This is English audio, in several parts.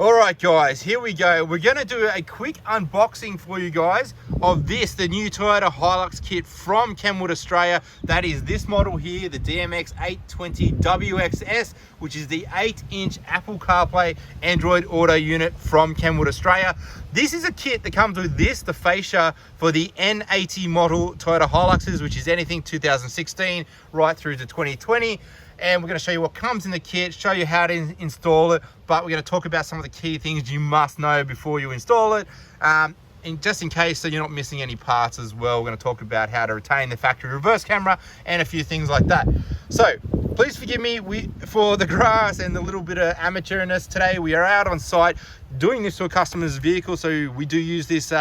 All right, guys, here we go. We're going to do a quick unboxing for you guys of this, the new Toyota Hilux kit from Kenwood, Australia. That is this model here, the DMX820WXS, which is the 8-inch Apple CarPlay Android Auto unit from Kenwood, Australia. This is a kit that comes with this, the Facia, for the N80 model Toyota Hiluxes, which is anything 2016 right through to 2020. And we're going to show you what comes in the kit, show you how to install it, but we're going to talk about some of the key things you must know before you install it. And just in case so you're not missing any parts as well, we're going to talk about how to retain the factory reverse camera and a few things like that. So please forgive me for the grass and the little bit of amateurness today. We are out on site doing this to a customer's vehicle, so we do use this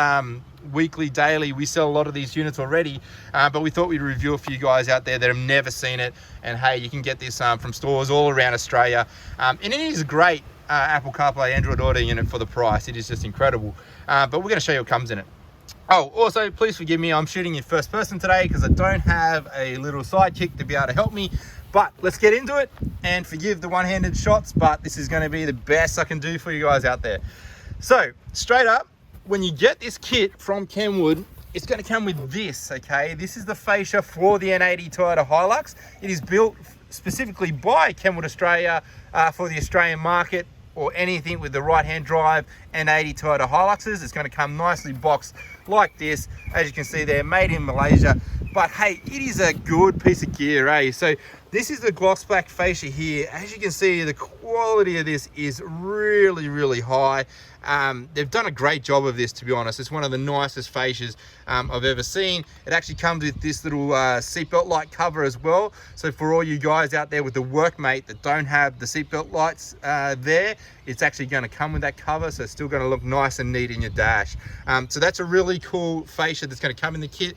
weekly, daily. We sell a lot of these units already, but we thought we'd review it for you guys out there that have never seen it. And hey, you can get this from stores all around Australia, and it is a great Apple CarPlay Android Auto unit for the price. It is just incredible. But we're going to show you what comes in it. Oh, also please forgive me, I'm shooting in first person today because I don't have a little sidekick to be able to help me. But let's get into it, and forgive the one-handed shots, but this is going to be the best I can do for you guys out there. So straight up, when you get this kit from Kenwood, it's going to come with this, okay? This is the fascia for the N80 Toyota Hilux. It is built specifically by Kenwood Australia for the Australian market, or anything with the right-hand drive N80 Toyota Hiluxes. It's going to come nicely boxed like this. As you can see there, made in Malaysia. But hey, it is a good piece of gear, eh? So this is the gloss black fascia here. As you can see, the quality of this is really, really high. They've done a great job of this, to be honest. It's one of the nicest fascias I've ever seen. It actually comes with this little seatbelt light cover as well. So for all you guys out there with the workmate that don't have the seatbelt lights there, it's actually going to come with that cover. So it's still going to look nice and neat in your dash. So that's a really cool fascia that's going to come in the kit.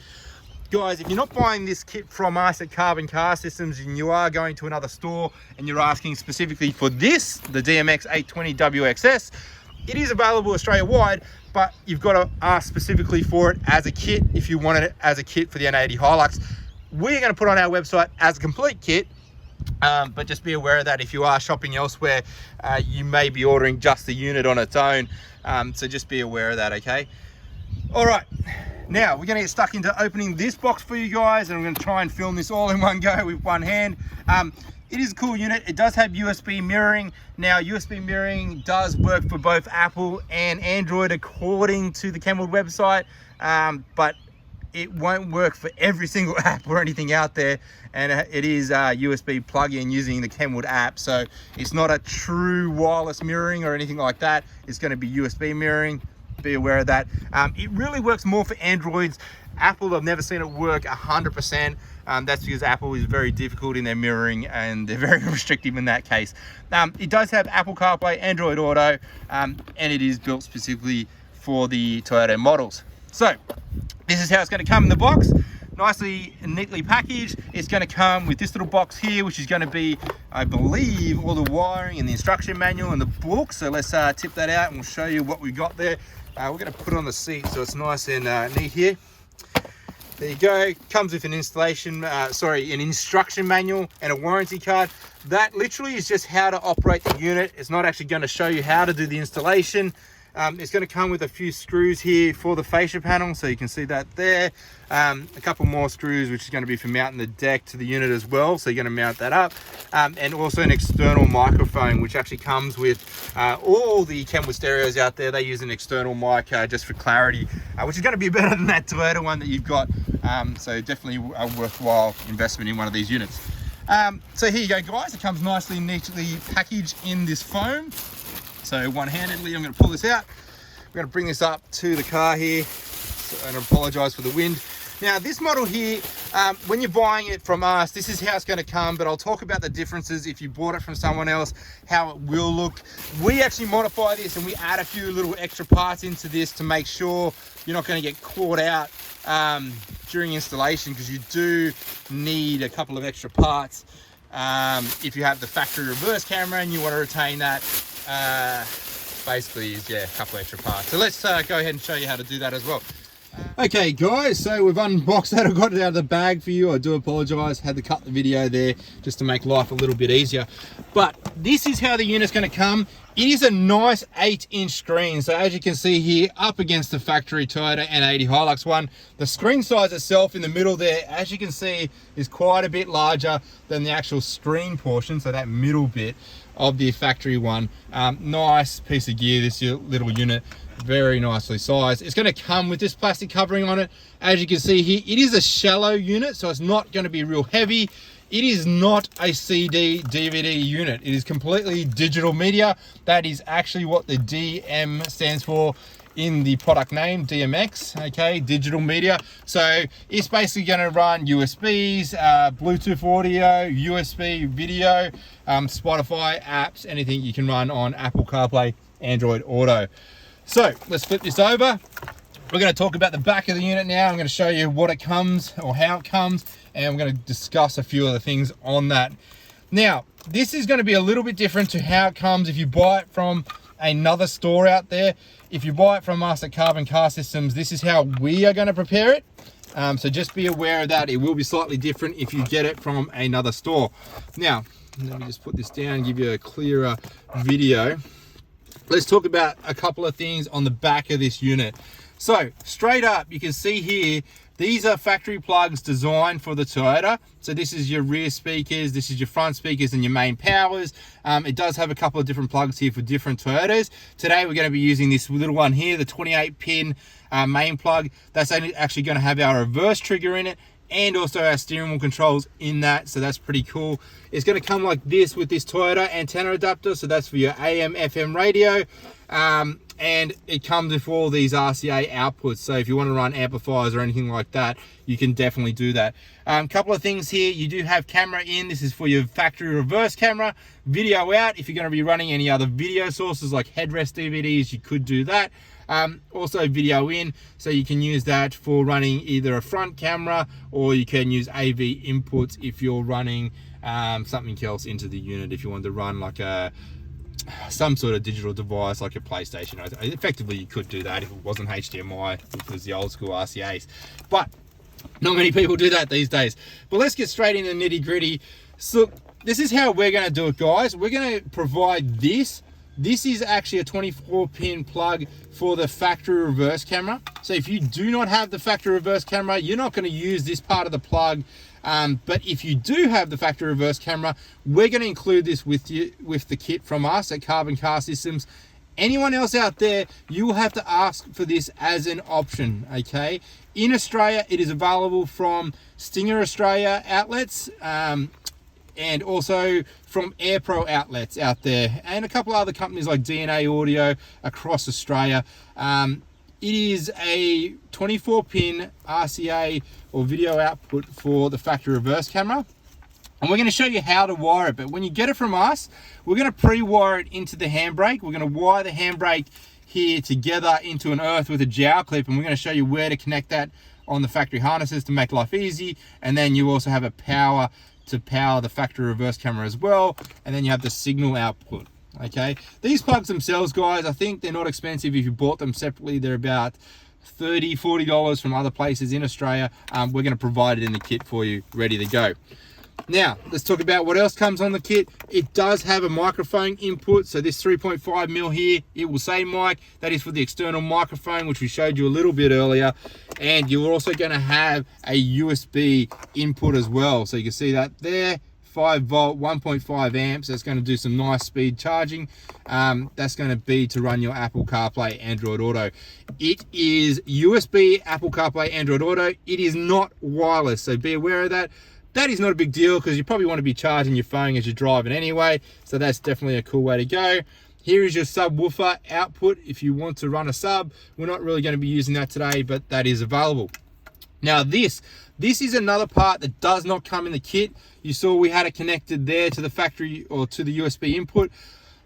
Guys, if you're not buying this kit from us at Carbon Car Systems and you are going to another store and you're asking specifically for this, the DMX820WXS, it is available Australia-wide, but you've got to ask specifically for it as a kit if you want it as a kit for the N80 Hilux. We're going to put on our website as a complete kit, but just be aware of that. If you are shopping elsewhere, you may be ordering just the unit on its own, so just be aware of that, okay? All right. Now we're going to get stuck into opening this box for you guys, and I'm going to try and film this all in one go with one hand. It is a cool unit. It does have USB mirroring. Now USB mirroring does work for both Apple and Android according to the Kenwood website, but it won't work for every single app or anything out there, and it is USB plug-in using the Kenwood app, so it's not a true wireless mirroring or anything like that. It's going to be USB mirroring. Be aware of that. It really works more for Androids. Apple, I've never seen it work 100%. That's because Apple is very difficult in their mirroring and they're very restrictive in that case. It does have Apple CarPlay, Android Auto, and it is built specifically for the Toyota models. So this is how it's going to come in the box. Nicely and neatly packaged. It's going to come with this little box here, which is going to be, I believe, all the wiring and the instruction manual and the book. So let's tip that out and we'll show you what we got there. We're going to put it on the seat so it's nice and neat here. There you go. Comes with an an instruction manual and a warranty card. That literally is just how to operate the unit. It's not actually going to show you how to do the installation. It's going to come with a few screws here for the fascia panel, so you can see that there. A couple more screws, which is going to be for mounting the deck to the unit as well, so you're going to mount that up. And also an external microphone, which actually comes with all the Kenwood stereos out there. They use an external mic just for clarity, which is going to be better than that Toyota one that you've got. So definitely a worthwhile investment in one of these units. So here you go, guys. It comes nicely and neatly packaged in this foam. So one-handedly, I'm going to pull this out. We're going to bring this up to the car here, and I apologize for the wind. Now this model here, when you're buying it from us, this is how it's going to come, but I'll talk about the differences if you bought it from someone else, how it will look. We actually modify this and we add a few little extra parts into this to make sure you're not going to get caught out during installation, because you do need a couple of extra parts if you have the factory reverse camera and you want to retain that. Basically is, yeah, a couple extra parts. So let's go ahead and show you how to do that as well. Okay guys, so we've unboxed that. I've got it out of the bag for you. I do apologize, had to cut the video there just to make life a little bit easier. But this is how the unit's going to come. It is a nice 8-inch screen. So as you can see here, up against the factory Toyota N80 Hilux one, the screen size itself in the middle there, as you can see, is quite a bit larger than the actual screen portion. So that middle bit of the factory one. Nice piece of gear, this little unit, very nicely sized. It's going to come with this plastic covering on it. As you can see here, it is a shallow unit, so it's not going to be real heavy. It is not a CD DVD unit. It is completely digital media. That is actually what the DM stands for in the product name, DMX, okay, digital media. So it's basically going to run USBs, Bluetooth audio, USB video, Spotify apps, anything you can run on Apple CarPlay, Android Auto. So let's flip this over. We're going to talk about the back of the unit now. I'm going to show you what it comes or how it comes, and we're going to discuss a few of the things on that. Now, this is going to be a little bit different to how it comes if you buy it from another store out there. If you buy it from us at Carbon Car Systems, this is how we are going to prepare it. So just be aware of that. It will be slightly different if you get it from another store. Now, let me just put this down, give you a clearer video. Let's talk about a couple of things on the back of this unit. So straight up, you can see here, these are factory plugs designed for the Toyota. So this is your rear speakers, this is your front speakers and your main powers. It does have a couple of different plugs here for different Toyotas. Today we're going to be using this little one here, the 28-pin main plug. That's actually going to have our reverse trigger in it, and also our steering wheel controls in that, so that's pretty cool. It's going to come like this with this Toyota antenna adapter, so that's for your AM FM radio, and it comes with all these RCA outputs, so if you want to run amplifiers or anything like that, you can definitely do that. Couple of things here, you do have camera in. This is for your factory reverse camera. Video out, if you're going to be running any other video sources like headrest DVDs, you could do that. Also video in, so you can use that for running either a front camera, or you can use AV inputs if you're running something else into the unit, if you want to run like some sort of digital device like a PlayStation. Effectively you could do that if it wasn't HDMI, which was the old school RCAs, but not many people do that these days. But let's get straight into the nitty gritty. So this is how we're going to do it, guys. We're going to provide this. This is actually a 24-pin plug for the factory reverse camera. So if you do not have the factory reverse camera, you're not going to use this part of the plug. But if you do have the factory reverse camera, we're going to include this with the kit from us at Carbon Car Systems. Anyone else out there, you will have to ask for this as an option, okay? In Australia, it is available from Stinger Australia outlets, and also from AirPro outlets out there, and a couple other companies like DNA Audio across Australia. It is a 24-pin RCA or video output for the factory reverse camera, and we're going to show you how to wire it. But when you get it from us, we're going to pre-wire it into the handbrake. We're going to wire the handbrake here together into an earth with a jowl clip, and we're going to show you where to connect that on the factory harnesses to make life easy. And then you also have a power to power the factory reverse camera as well, and then you have the signal output. Okay, these plugs themselves, guys, I think they're not expensive. If you bought them separately, they're about $30-40 from other places in Australia. We're going to provide it in the kit for you, ready to go. Now let's talk about what else comes on the kit. It does have a microphone input, so this 3.5mm here, it will say mic. That is for the external microphone, which we showed you a little bit earlier. And you're also going to have a USB input as well, so you can see that there, 5 volt 1.5 amps. That's going to do some nice speed charging. That's going to be to run your Apple CarPlay Android Auto. It is USB Apple CarPlay Android Auto. It is not wireless, so be aware of that. That is not a big deal because you probably want to be charging your phone as you're driving anyway, so that's definitely a cool way to go. Here is your subwoofer output if you want to run a sub. We're not really going to be using that today, but that is available. Now this is another part that does not come in the kit. You saw we had it connected there to the factory or to the USB input.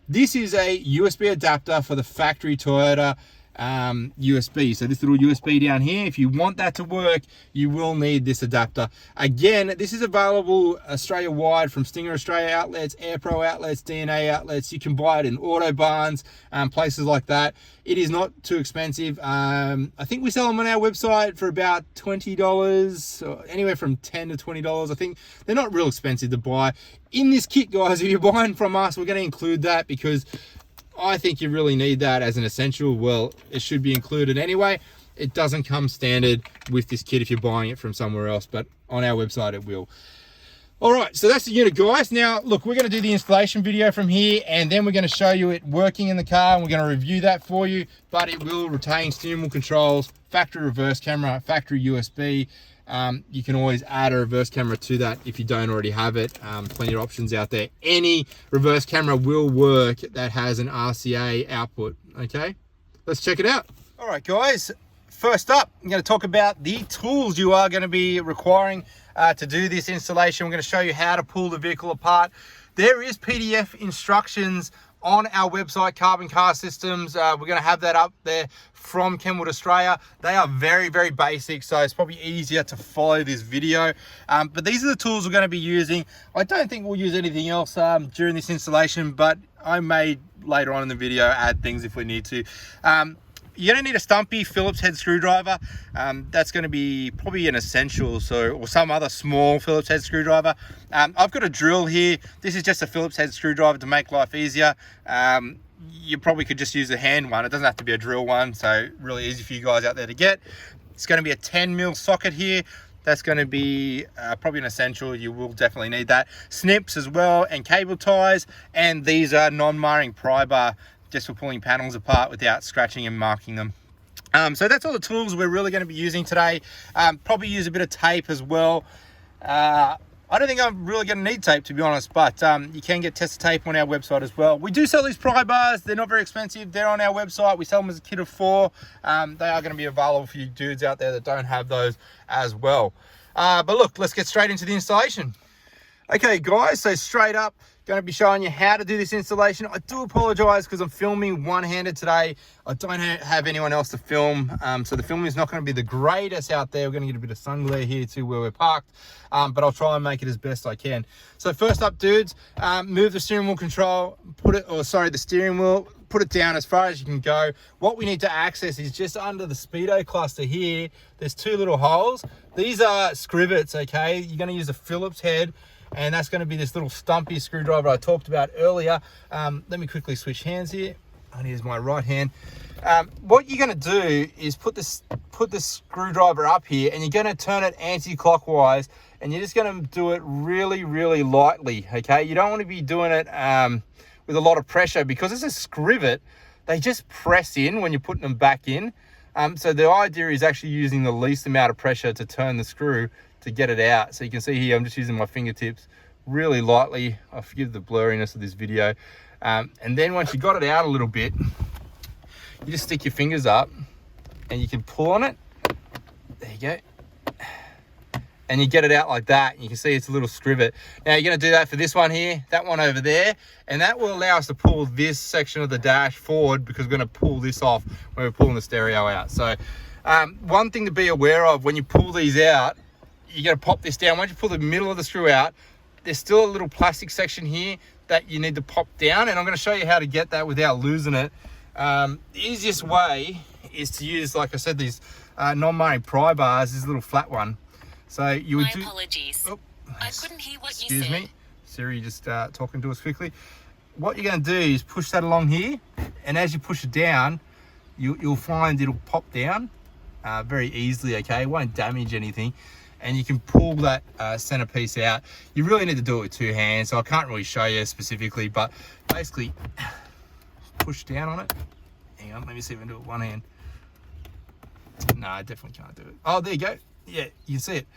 This is a USB adapter for the factory Toyota USB. So this little USB down here, if you want that to work, you will need this adapter. Again, this is available Australia wide from Stinger Australia outlets, AirPro outlets, DNA outlets. You can buy it in auto barns, places like that. It is not too expensive. I think we sell them on our website for about $20, or anywhere from $10 to $20. I think they're not real expensive to buy. In this kit, guys, if you're buying from us, we're going to include that because I think you really need that as an essential. Well, it should be included anyway. It doesn't come standard with this kit if you're buying it from somewhere else, but on our website it will. All right, so that's the unit, guys. Now, look, we're going to do the installation video from here, and then we're going to show you it working in the car, and we're going to review that for you, but it will retain steering wheel controls, factory reverse camera, factory USB. You can always add a reverse camera to that if you don't already have it. Plenty of options out there. Any reverse camera will work that has an RCA output, okay? Let's check it out. All right, guys. First up, I'm going to talk about the tools you are going to be requiring to do this installation. We're going to show you how to pull the vehicle apart. There is PDF instructions on our website, Carbon Car Systems. We're going to have that up there from Kenwood, Australia. They are very, very basic, so it's probably easier to follow this video. But these are the tools we're going to be using. I don't think we'll use anything else during this installation, but I may later on in the video add things if we need to. You're going to need a stumpy Phillips head screwdriver. That's going to be probably an essential, or some other small Phillips head screwdriver. I've got a drill here. This is just a Phillips head screwdriver to make life easier. You probably could just use a hand one. It doesn't have to be a drill one, so really easy for you guys out there to get. It's going to be a 10mm socket here. That's going to be probably an essential. You will definitely need that. Snips as well, and cable ties, and these are non-marring pry bar, just for pulling panels apart without scratching and marking them. So that's all the tools we're really going to be using today. Probably use a bit of tape as well. I don't think I'm really going to need tape, to be honest, but you can get tester tape on our website as well. We do sell these pry bars. They're not very expensive. They're on our website. We sell them as a kit of 4. They are going to be available for you dudes out there that don't have those as well. But look, let's get straight into the installation. Okay, guys, so straight up, going to be showing you how to do this installation. I do apologize because I'm filming one-handed today. I don't have anyone else to film, so the filming is not going to be the greatest out there. We're going to get a bit of sun glare here too where we're parked, but I'll try and make it as best I can. So first up, dudes, move the steering wheel control, the steering wheel, put it down as far as you can go. What we need to access is just under the speedo cluster here. There's 2 little holes. These are scrivets, okay? You're going to use a Phillips head, and that's going to be this little stumpy screwdriver I talked about earlier. Let me quickly switch hands here. And here's my right hand. What you're going to do is put the screwdriver up here, and you're going to turn it anti-clockwise, and you're just going to do it really, really lightly, okay? You don't want to be doing it with a lot of pressure, because it's a scrivet. They just press in when you're putting them back in. So the idea is actually using the least amount of pressure to turn the screw to get it out. So you can see here, I'm just using my fingertips really lightly. I forgive the blurriness of this video. And then once you got it out a little bit, you just stick your fingers up and you can pull on it. There you go. And you get it out like that. You can see it's a little scrivet. Now you're going to do that for this one here, that one over there, and that will allow us to pull this section of the dash forward, because we're going to pull this off when we're pulling the stereo out. So one thing to be aware of when you pull these out, you're going to pop this down. Once you pull the middle of the screw out, there's still a little plastic section here that you need to pop down, and I'm going to show you how to get that without losing it. The easiest way is to use, like I said, these non-marring pry bars, this little flat one. So you would do... apologies. Oh, I couldn't hear what you said. Excuse me. Siri just talking to us quickly. What you're going to do is push that along here, and as you push it down, you'll find it'll pop down very easily, okay? It won't damage anything. And you can pull that centerpiece out. You really need to do it with 2 hands, so I can't really show you specifically, but basically push down on it. Hang on, let me see if I can do it with 1 hand. No, I definitely can't do it. Oh, there you go. Yeah, you can see it.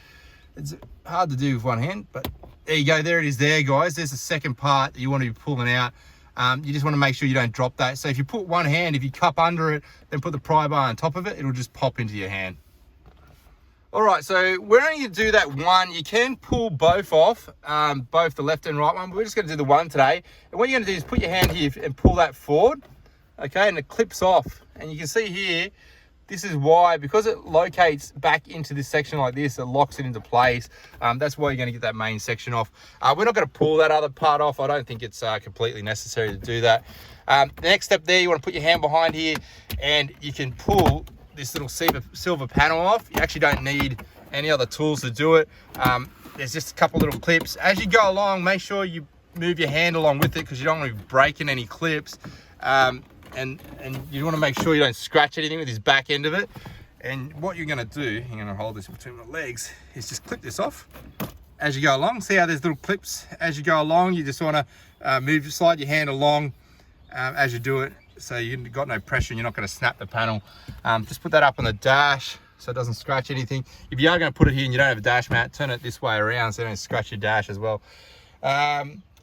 It's hard to do with 1 hand, but there you go. There it is there, guys. There's the second part that you want to be pulling out. You just want to make sure you don't drop that. So if you put 1 hand, if you cup under it, then put the pry bar on top of it, it'll just pop into your hand. All right, so we're only going to do that one. You can pull both off, both the left and right one, but we're just going to do the one today. And what you're going to do is put your hand here and pull that forward, okay, and it clips off. And you can see here, this is why, because it locates back into this section like this, it locks it into place. That's why you're going to get that main section off. We're not going to pull that other part off. I don't think it's completely necessary to do that. The next step there, you want to put your hand behind here, and you can pull this little silver panel off. You actually don't need any other tools to do it. There's just a couple little clips. As you go along, make sure you move your hand along with it, because you don't want to be breaking any clips. And you want to make sure you don't scratch anything with this back end of it. And what you're going to do, I'm going to hold this between my legs, is just clip this off as you go along. See how there's little clips as you go along? You just want to slide your hand along as you do it, so you've got no pressure and you're not going to snap the panel. Just put that up on the dash so it doesn't scratch anything. If you are going to put it here and you don't have a dash mat, turn it this way around so you don't scratch your dash as well.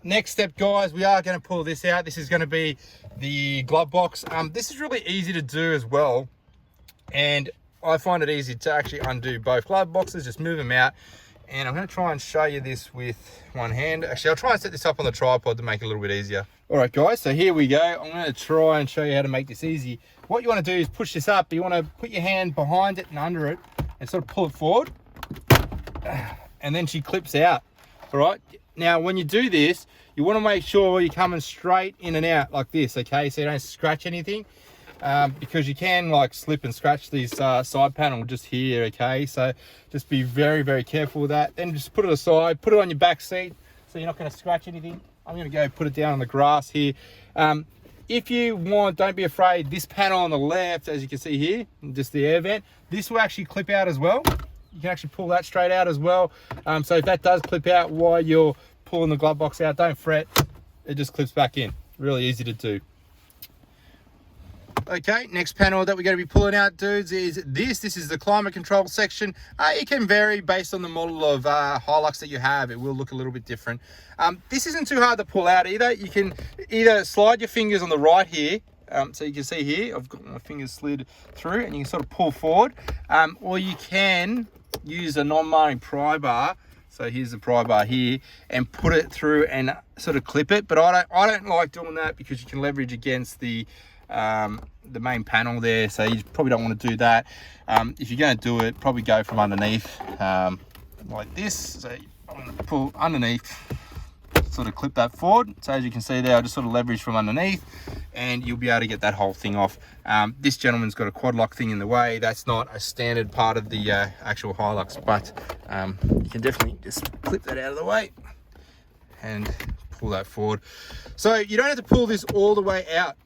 Next step, guys, we are going to pull this out. This is going to be the glove box. This is really easy to do as well, and I find it easy to actually undo both glove boxes. Just move them out, and I'm going to try and show you this with one hand. Actually, I'll try and set this up on the tripod to make it a little bit easier. All right, guys, so here we go. I'm going to try and show you how to make this easy. What you want to do is push this up. You want to put your hand behind it and under it and sort of pull it forward, and then she clips out. All right, now when you do this, you want to make sure you're coming straight in and out like this, okay, so you don't scratch anything, because you can like slip and scratch these side panel just here, okay, so just be very, very careful with that. Then just put it aside, put it on your back seat so you're not going to scratch anything. I'm going to go put it down on the grass here. If you want, don't be afraid, this panel on the left, as you can see here, just the air vent, this will actually clip out as well. You can actually pull that straight out as well. So if that does clip out while you're pulling the glove box out, don't fret, it just clips back in. Really easy to do. Okay, next panel that we're going to be pulling out, dudes, is this. This is the climate control section. It can vary based on the model of Hilux that you have. It will look a little bit different. This isn't too hard to pull out either. You can either slide your fingers on the right here, so you can see here, I've got my fingers slid through, and you can sort of pull forward, or you can use a non-marring pry bar. So here's the pry bar here, and put it through and sort of clip it. But I don't like doing that because you can leverage against the main panel there, so you probably don't want to do that. If you're going to do it, probably go from underneath, like this. So I'm going to pull underneath, sort of clip that forward. So as you can see there, I just sort of leverage from underneath, and you'll be able to get that whole thing off. This gentleman's got a quad lock thing in the way. That's not a standard part of the actual Hilux, but you can definitely just clip that out of the way and pull that forward. So you don't have to pull this all the way out.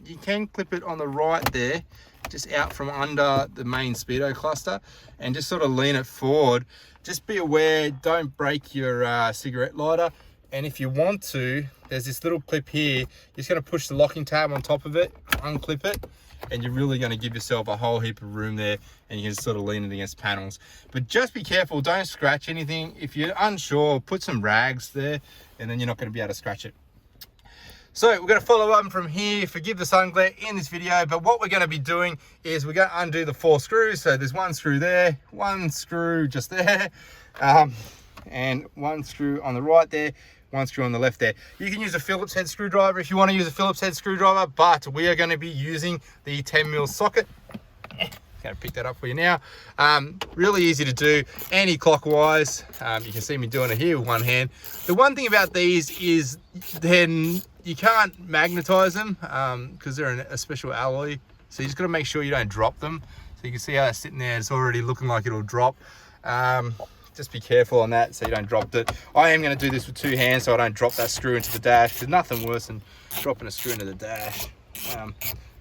You can clip it on the right there, just out from under the main speedo cluster, and just sort of lean it forward. Just be aware, don't break your cigarette lighter. And if you want to, there's this little clip here. You're just going to push the locking tab on top of it, unclip it, and you're really going to give yourself a whole heap of room there, and you can sort of lean it against panels. But just be careful, don't scratch anything. If you're unsure, put some rags there, and then you're not going to be able to scratch it. So we're going to follow on from here. Forgive the sun glare in this video, but what we're going to be doing is we're going to undo the 4 screws. So there's 1 screw there, 1 screw just there, and 1 screw on the right there, 1 screw on the left there. You can use a Phillips head screwdriver if you want to use a Phillips head screwdriver, but we are going to be using the 10mm socket. Going to pick that up for you now. Really easy to do, anti-clockwise. You can see me doing it here with one hand. The one thing about these is then you can't magnetize them because they're a special alloy. So you just got to make sure you don't drop them. So you can see how it's sitting there. It's already looking like it'll drop. Just be careful on that so you don't drop it. I am going to do this with 2 hands so I don't drop that screw into the dash. There's nothing worse than dropping a screw into the dash.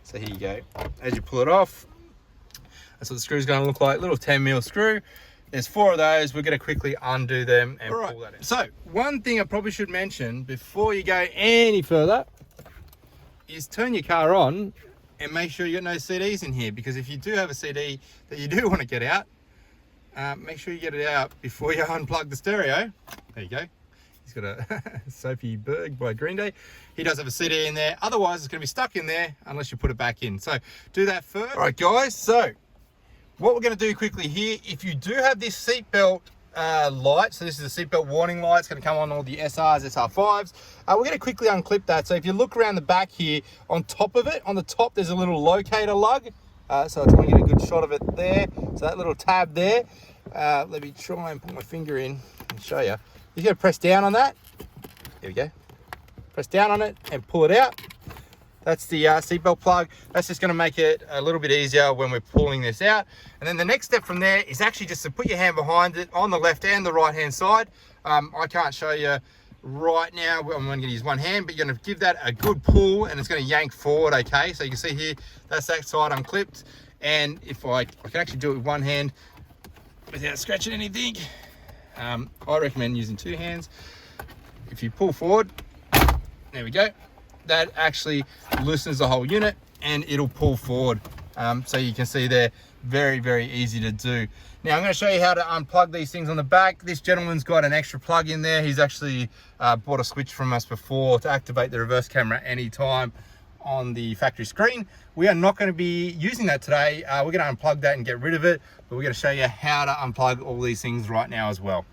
So here you go. As you pull it off, that's what the screw is going to look like. Little 10mm screw. There's 4 of those. We're going to quickly undo them and pull that in. So one thing I probably should mention before you go any further is turn your car on and make sure you got no CDs in here, because if you do have a CD that you do want to get out, make sure you get it out before you unplug the stereo. There you go. He's got a Sophie Berg by Green Day. He does have a CD in there. Otherwise, it's going to be stuck in there unless you put it back in. So do that first. All right, guys. So what we're going to do quickly here, if you do have this seatbelt light, so this is a seatbelt warning light, it's going to come on all the SRs, SR5s. We're going to quickly unclip that. So if you look around the back here, on top of it, on the top, there's a little locator lug. So I try and get a good shot of it there. So that little tab there, let me try and put my finger in and show you. You're going to press down on that. There we go. Press down on it and pull it out. That's the seatbelt plug. That's just going to make it a little bit easier when we're pulling this out. And then the next step from there is actually just to put your hand behind it on the left and the right hand side. I can't show you right now. I'm going to use one hand, but you're going to give that a good pull and it's going to yank forward, okay? So you can see here, that's that side unclipped. And if I can actually do it with one hand without scratching anything, I recommend using two hands. If you pull forward, there we go. That actually loosens the whole unit and it'll pull forward. So you can see they're very, very easy to do. Now I'm going to show you how to unplug these things on the back. This gentleman's got an extra plug in there. He's actually bought a switch from us before to activate the reverse camera anytime on the factory screen. We are not going to be using that today. We're going to unplug that and get rid of it, but we're going to show you how to unplug all these things right now as well.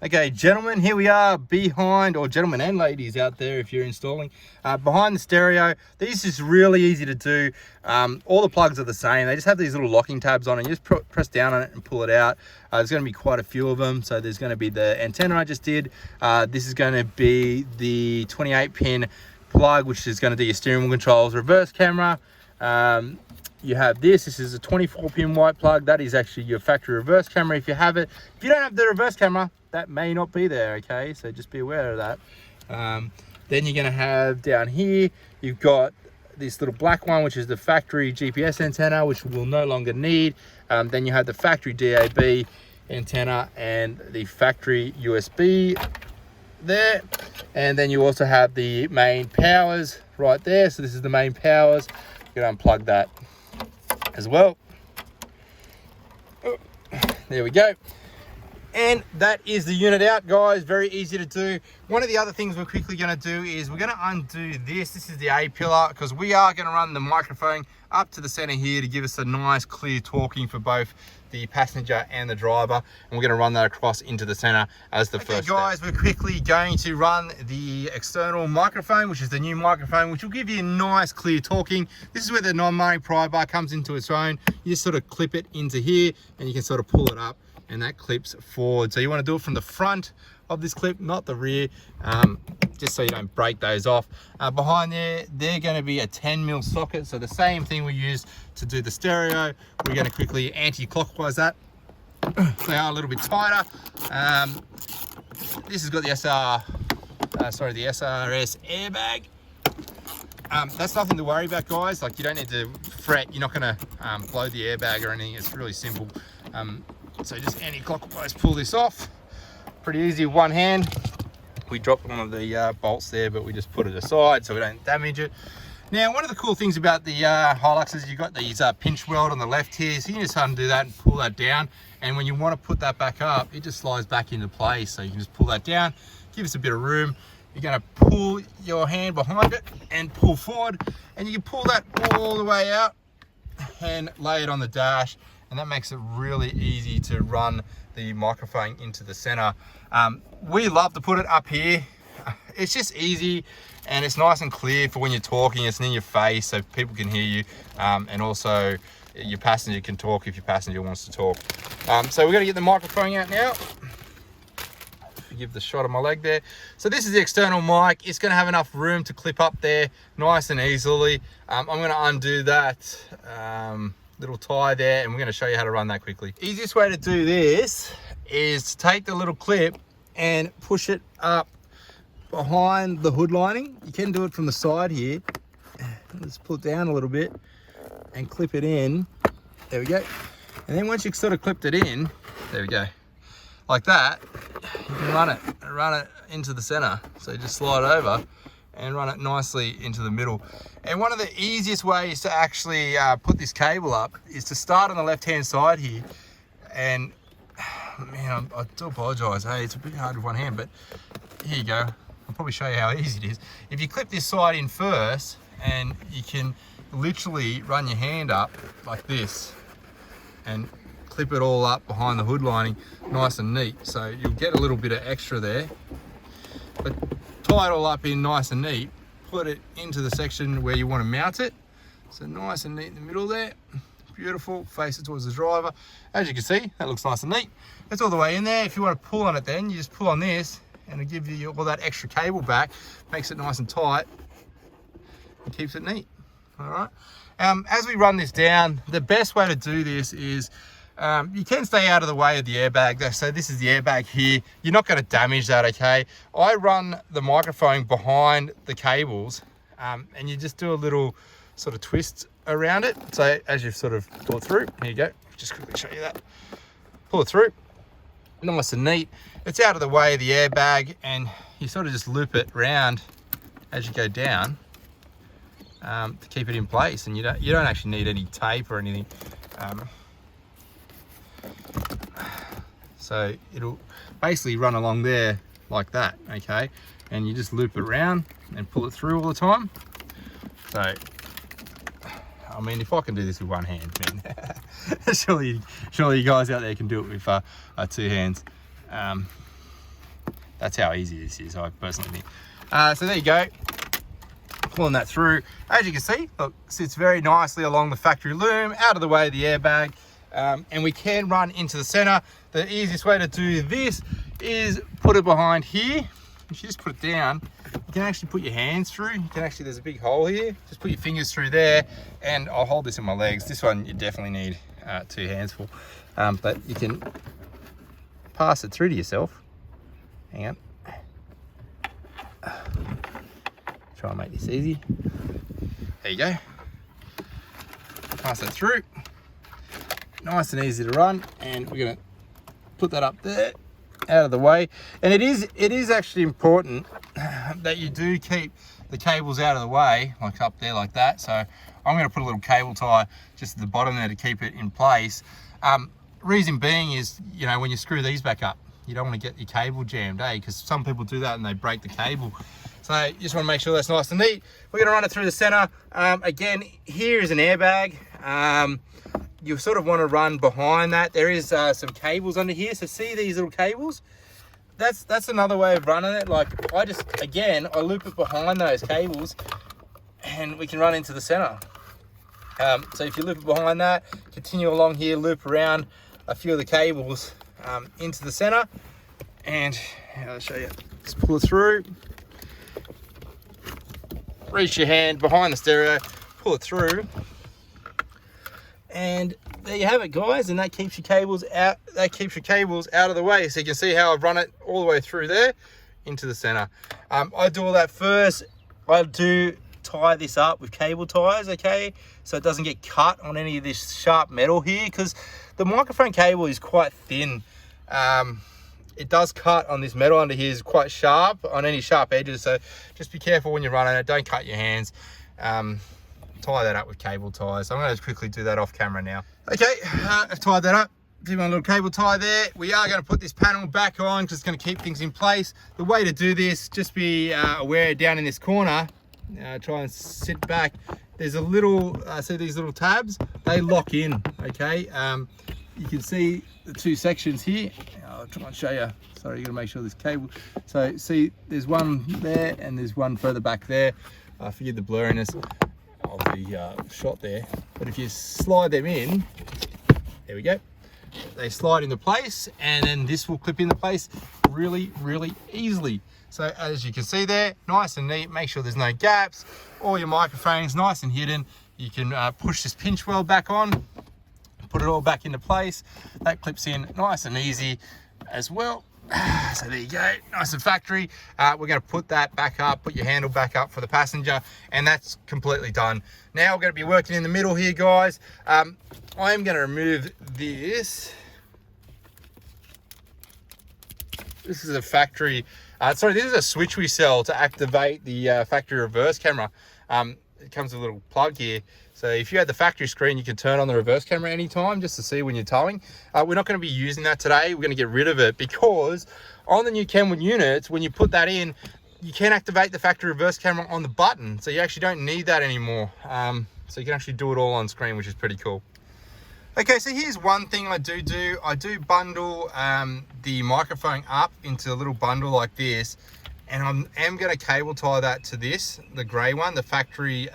Okay, gentlemen, here we are behind, or gentlemen and ladies out there if you're installing, behind the stereo. This is really easy to do. All the plugs are the same. They just have these little locking tabs on it. You just press down on it and pull it out. There's going to be quite a few of them. So there's going to be the antenna I just did. This is going to be the 28-pin plug, which is going to do your steering wheel controls, reverse camera. You have this is a 24-pin white plug. That is actually your factory reverse camera if you have it. If you don't have the reverse camera, that may not be there, okay? So just be aware of that. Then you're gonna have down here, you've got this little black one, which is the factory GPS antenna, which we'll no longer need. Then you have the factory DAB antenna and the factory USB there. And then you also have the main powers right there. So this is the main powers. You're gonna unplug that as well. There we go. And that is the unit out, guys. Very easy to do. One of the other things we're quickly going to do is we're going to undo this. This is the A pillar, because we are going to run the microphone up to the center here to give us a nice clear talking for both the passenger and the driver. And we're going to run that across into the center as the first step. Guys, we're quickly going to run the external microphone, which is the new microphone, which will give you nice clear talking. This is where the non-mounting pry bar comes into its own. You just sort of clip it into here and you can sort of pull it up, and that clips forward. So you want to do it from the front of this clip, not the rear, just so you don't break those off. Behind there, they're going to be a 10mm socket. So the same thing we use to do the stereo, we're going to quickly anti-clockwise that. They are a little bit tighter. This has got the the SRS airbag. That's nothing to worry about, guys. Like, you don't need to fret. You're not going to blow the airbag or anything. It's really simple. So just anti-clockwise pull this off. Pretty easy with one hand. We dropped one of the bolts there, but we just put it aside so we don't damage it. Now, one of the cool things about the Hilux is you've got these pinch weld on the left here. So you can just undo that and pull that down. And when you want to put that back up, it just slides back into place. So you can just pull that down, give us a bit of room. You're going to pull your hand behind it and pull forward. And you can pull that all the way out and lay it on the dash. And that makes it really easy to run the microphone into the center. We love to put it up here. It's just easy and it's nice and clear for when you're talking. It's in your face so people can hear you, and also your passenger can talk if your passenger wants to talk. So we're going to get the microphone out now. Give the shot of my leg there. So this is the external mic. It's going to have enough room to clip up there nice and easily. I'm going to undo that little tie there, and we're going to show you how to run that quickly. Easiest way to do this is to take the little clip and push it up behind the hood lining. You can do it from the side here. Let's pull it down a little bit and clip it in. There we go. And then once you've sort of clipped it in, there we go, like that, you can run it into the center. So just slide over and run it nicely into the middle. And one of the easiest ways to actually put this cable up is to start on the left hand side here. And man, I do apologize, hey, it's a bit hard with one hand, but here you go. I'll probably show you how easy it is. If you clip this side in first, and you can literally run your hand up like this and clip it all up behind the hood lining, nice and neat. So you'll get a little bit of extra there, but tie it all up in nice and neat, put it into the section where you want to mount it. So nice and neat in the middle there, beautiful, face it towards the driver. As you can see, that looks nice and neat. That's all the way in there. If you want to pull on it, then you just pull on this and it'll give you all that extra cable back, makes it nice and tight and keeps it neat. All right. As we run this down, the best way to do this is You can stay out of the way of the airbag though. So this is the airbag here. You're not going to damage that, okay? I run the microphone behind the cables, and you just do a little sort of twist around it. So as you've sort of pulled through, here you go. Just quickly show you that. Pull it through, nice and neat. It's out of the way of the airbag, and you sort of just loop it round as you go down to keep it in place. And you don't actually need any tape or anything. So it'll basically run along there like that, okay? And you just loop it around and pull it through all the time. So, I mean, if I can do this with one hand, man, surely you guys out there can do it with 2 hands. That's how easy this is, I personally think. So there you go, pulling that through. As you can see, look, sits very nicely along the factory loom, out of the way of the airbag. And we can run into the center. The easiest way to do this is put it behind here. If you just put it down, you can actually put your hands through. You can actually, there's a big hole here. Just put your fingers through there, and I'll hold this in my legs. This one you definitely need 2 hands for. But you can pass it through to yourself. Hang on. Try and make this easy. There you go. Pass it through. Nice and easy to run, and we're gonna put that up there, out of the way. And it is actually important that you do keep the cables out of the way, like up there like that. So I'm going to put a little cable tie just at the bottom there to keep it in place. Reason being is, you know, when you screw these back up, you don't want to get your cable jammed, because some people do that and they break the cable. So you just want to make sure that's nice and neat. We're going to run it through the center. Again, here is an airbag. You sort of want to run behind that. There is some cables under here. So see these little cables? That's another way of running it. Like I loop it behind those cables, and we can run into the center. So if you loop it behind that, continue along here, loop around a few of the cables into the center, and I'll show you. Just pull it through. Reach your hand behind the stereo, pull it through. And there you have it, guys, and that keeps your cables out. That keeps your cables out of the way. So you can see how I've run it all the way through there into the center. I do all that first. I do tie this up with cable ties, okay, so it doesn't get cut on any of this sharp metal here, because the microphone cable is quite thin. It does cut on this metal under here, is quite sharp on any sharp edges. So just be careful when you're running it. Don't cut your hands. Tie that up with cable ties. So I'm going to quickly do that off camera now. Okay, I've tied that up. Do my little cable tie there. We are going to put this panel back on because it's going to keep things in place. The way to do this, just be aware down in this corner. Try and sit back. There's a little, see these little tabs? They lock in, okay? You can see the 2 sections here. I'll try and show you. Sorry, you got to make sure this cable. So see, there's one there and there's one further back there. Forgive the blurriness of the shot there, but if you slide them in, there we go, they slide into place, and then this will clip into place really easily. So as you can see there, nice and neat. Make sure there's no gaps. All your microphones nice and hidden. You can push this pinch weld back on, put it all back into place. That clips in nice and easy as well. So there you go, nice and factory. We're going to put that back up, put your handle back up for the passenger, and that's completely done. Now we're going to be working in the middle here, guys. I am going to remove this. This is a factory, sorry, this is a switch we sell to activate the factory reverse camera. It comes with a little plug here. So if you had the factory screen, you can turn on the reverse camera anytime just to see when you're towing. We're not going to be using that today. We're going to get rid of it because on the new Kenwood units, when you put that in, you can activate the factory reverse camera on the button. So you actually don't need that anymore. So you can actually do it all on screen, which is pretty cool. Okay, so here's one thing I do. I do bundle the microphone up into a little bundle like this. And I am going to cable tie that to this, the grey one, the factory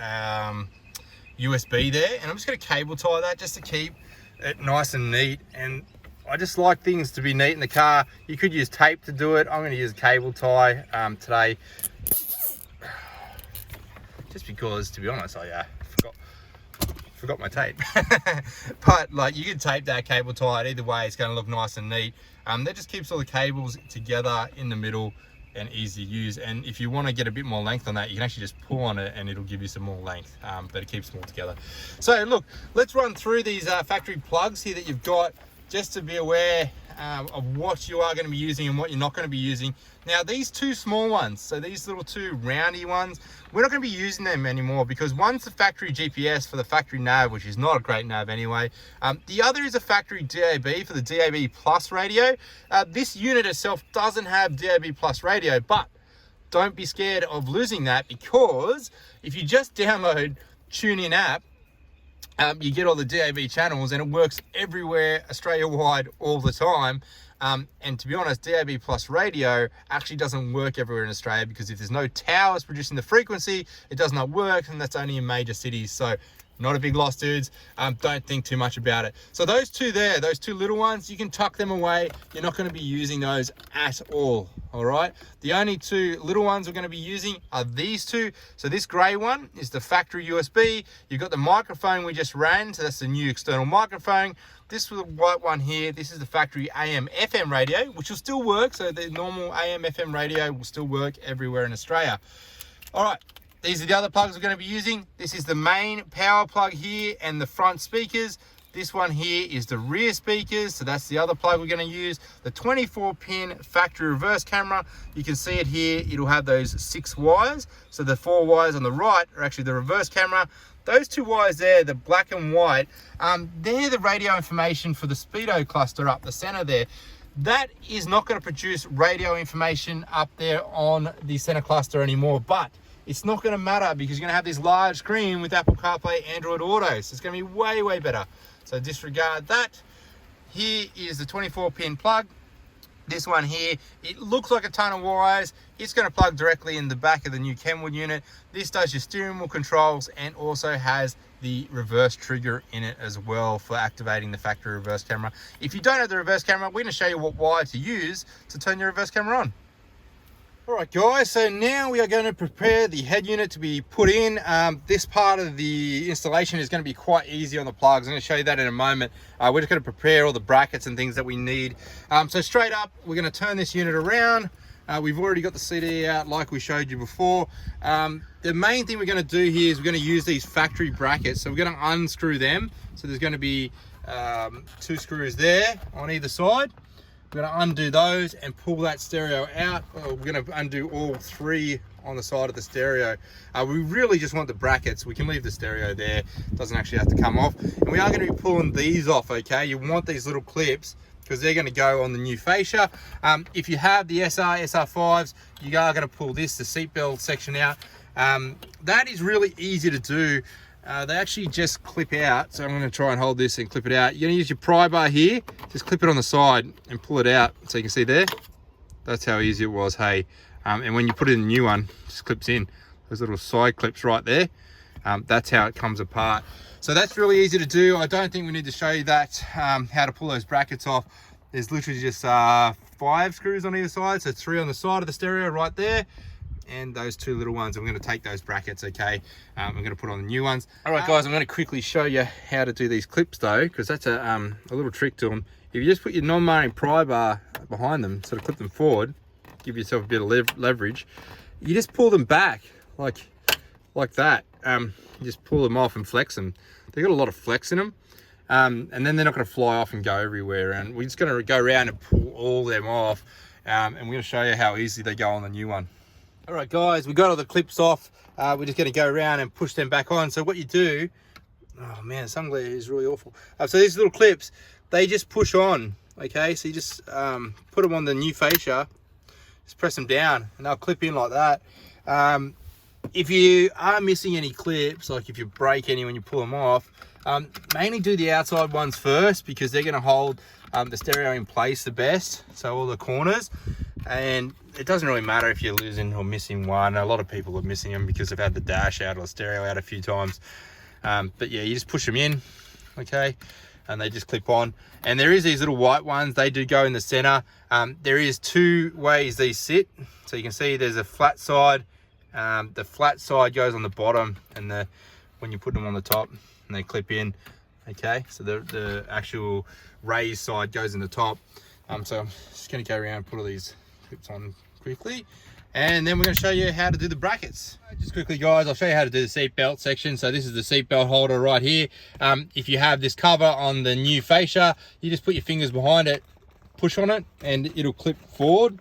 USB there. And I'm just going to cable tie that just to keep it nice and neat. And I just like things to be neat in the car. You could use tape to do it. I'm going to use a cable tie today. Just because, to be honest, I forgot my tape. But like, you can tape that cable tied. Either way, it's going to look nice and neat. That just keeps all the cables together in the middle and easy to use. And if you want to get a bit more length on that, you can actually just pull on it and it'll give you some more length, but it keeps them all together. So look, let's run through these factory plugs here that you've got, just to be aware of what you are going to be using and what you're not going to be using. Now, these two small ones, so these little two roundy ones, we're not going to be using them anymore, because one's the factory GPS for the factory nav, which is not a great nav anyway. The other is a factory DAB for the DAB Plus radio. This unit itself doesn't have DAB Plus radio, but don't be scared of losing that, because if you just download TuneIn app, you get all the DAB channels and it works everywhere Australia-wide all the time. And to be honest, DAB Plus radio actually doesn't work everywhere in Australia, because if there's no towers producing the frequency, it does not work, and that's only in major cities. So not a big loss, dudes. Don't think too much about it. So those two there, those two little ones, you can tuck them away. You're not going to be using those at all. All right, the only two little ones we're going to be using are these two. So this gray one is the factory USB. You've got the microphone we just ran, so that's the new external microphone. This was the white one here. This is the factory AM FM radio, which will still work. So the normal AM FM radio will still work everywhere in Australia. All right, these are the other plugs we're going to be using. This is the main power plug here and the front speakers. This one here is the rear speakers, so that's the other plug we're going to use. The 24-pin factory reverse camera, you can see it here. It'll have those 6 wires. So the 4 wires on the right are actually the reverse camera. Those 2 wires there, the black and white, they're the radio information for the speedo cluster up the center there. That is not going to produce radio information up there on the center cluster anymore, but it's not going to matter, because you're going to have this large screen with Apple CarPlay, Android Auto. So it's going to be way, way better. So disregard that. Here is the 24-pin plug. This one here, it looks like a ton of wires. It's going to plug directly in the back of the new Kenwood unit. This does your steering wheel controls and also has the reverse trigger in it as well for activating the factory reverse camera. If you don't have the reverse camera, we're going to show you what wire to use to turn your reverse camera on. All right, guys, so now we are going to prepare the head unit to be put in. This part of the installation is going to be quite easy on the plugs. I'm going to show you that in a moment. We're just going to prepare all the brackets and things that we need. So straight up, we're going to turn this unit around. We've already got the CD out like we showed you before. The main thing we're going to do here is we're going to use these factory brackets. So we're going to unscrew them. So there's going to be 2 screws there on either side. We're going to undo those and pull that stereo out. We're going to undo all 3 on the side of the stereo. We really just want the brackets. We can leave the stereo there. It doesn't actually have to come off. And we are going to be pulling these off, okay? You want these little clips because they're going to go on the new fascia. If you have the SR5s, you are going to pull the seatbelt section out. That is really easy to do. They actually just clip out, so I'm going to try and hold this and clip it out. You're going to use your pry bar here, just clip it on the side and pull it out, so you can see there. That's how easy it was, hey. And when you put in a new one, it just clips in. Those little side clips right there. That's how it comes apart. So that's really easy to do. I don't think we need to show you that, how to pull those brackets off. There's literally just 5 screws on either side, so 3 on the side of the stereo right there. And those 2 little ones, I'm going to take those brackets, okay? I'm going to put on the new ones. All right, guys, I'm going to quickly show you how to do these clips, though, because that's a little trick to them. If you just put your non-marring pry bar behind them, sort of clip them forward, give yourself a bit of leverage, you just pull them back like that. You just pull them off and flex them. They've got a lot of flex in them, and then they're not going to fly off and go everywhere. And we're just going to go around and pull all them off, and we're going to show you how easy they go on the new one. All right, guys, we got all the clips off. We're just going to go around and push them back on. So what you do, oh man, the sun glare is really awful. So these little clips, they just push on, okay? So you just put them on the new fascia, just press them down and they'll clip in like that. If you are missing any clips, like if you break any when you pull them off, mainly do the outside ones first, because they're going to hold the stereo in place the best, so all the corners. And it doesn't really matter if you're losing or missing one. A lot of people are missing them because they've had the dash out or the stereo out a few times. But yeah, you just push them in, okay, and they just clip on. And there is these little white ones, they do go in the center. There is 2 ways these sit. So you can see there's a flat side. The flat side goes on the bottom, and when you put them on the top, and they clip in. Okay, so the actual raised side goes in the top. So I'm just going to go around and put all these clips on quickly, and then we're going to show you how to do the brackets. Just quickly, guys, I'll show you how to do the seat belt section. So this is the seat belt holder right here. If you have this cover on the new Facia, you just put your fingers behind it, push on it, and it'll clip forward.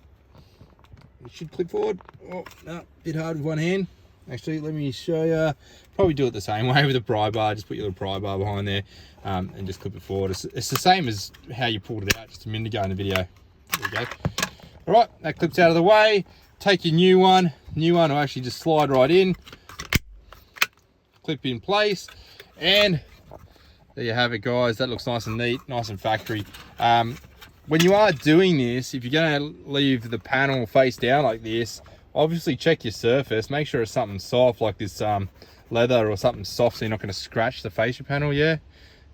It should clip forward. Oh no, a bit hard with one hand. Actually, let me show you. Probably do it the same way with a pry bar. Just put your little pry bar behind there, and just clip it forward. It's the same as how you pulled it out just a minute ago in the video. There you go. All right, that clips out of the way. Take your new one. New one will actually just slide right in, clip in place, and there you have it, guys. That looks nice and neat, nice and factory. When you are doing this, if you're going to leave the panel face down like this, obviously check your surface. Make sure it's something soft like this leather or something soft, so you're not going to scratch the fascia panel. Yeah.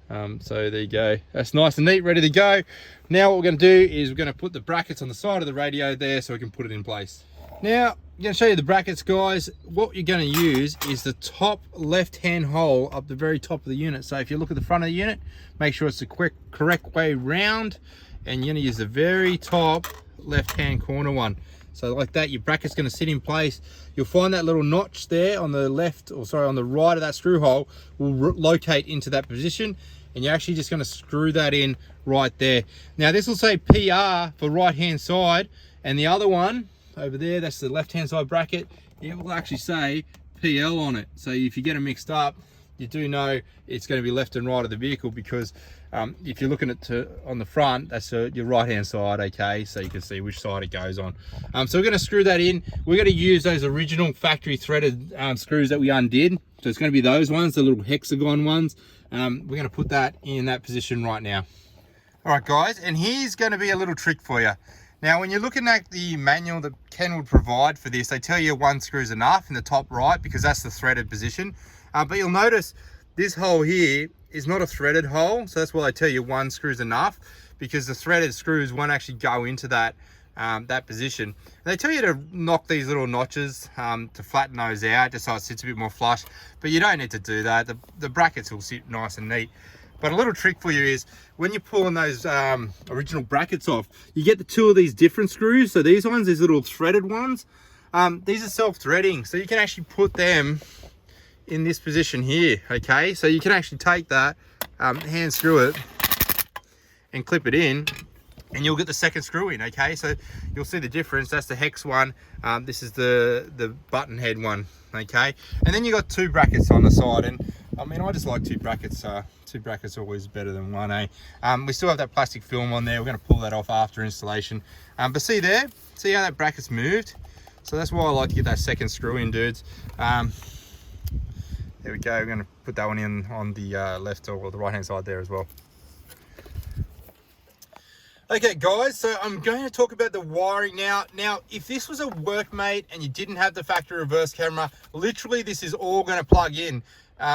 So there you go. That's nice and neat, ready to go. Now what we're going to do is we're going to put the brackets on the side of the radio there so we can put it in place. Now I'm going to show you the brackets, guys. What you're going to use is the top left hand hole up the very top of the unit. So if you look at the front of the unit, make sure it's the correct way round, and you're going to use the very top left hand corner one. So like that, your bracket's going to sit in place. You'll find that little notch there on the left, or sorry, on the right of that screw hole will locate into that position, and you're actually just going to screw that in right there. Now this will say PR for right hand side, and the other one over there, that's the left hand side bracket, it will actually say PL on it. So if you get them mixed up, you do know it's going to be left and right of the vehicle, because if you're looking at on the front, that's your right hand side. Okay, so you can see which side it goes on. So we're going to screw that in. We're going to use those original factory threaded screws that we undid. So it's going to be those ones, the little hexagon ones. We're going to put that in that position right now. All right, guys, and here's going to be a little trick for you. Now, when you're looking at the manual that Kenwood provide for this, they tell you one screw is enough in the top right, because that's the threaded position. But you'll notice this hole here is not a threaded hole, so that's why they tell you one screw is enough, because the threaded screws won't actually go into that that position. And they tell you to knock these little notches to flatten those out, just so it sits a bit more flush, but you don't need to do that. The brackets will sit nice and neat. But a little trick for you is, when you're pulling those original brackets off, you get the two of these different screws. So these ones, these little threaded ones, these are self-threading, so you can actually put them in this position here. Okay, so you can actually take that, hand screw it and clip it in, and you'll get the second screw in. Okay, so you'll see the difference. That's the hex one, this is the button head one. Okay, and then you got two brackets on the side, and I mean, I just like two brackets. Two brackets always better than one, eh? We still have that plastic film on there. We're going to pull that off after installation, but see there, see how that bracket's moved? So that's why I like to get that second screw in, dudes. There we go. We're going to put that one in on the left or the right hand side there as well. Okay, guys, so I'm going to talk about the wiring now. Now, if this was a workmate and you didn't have the factory reverse camera, literally this is all going to plug in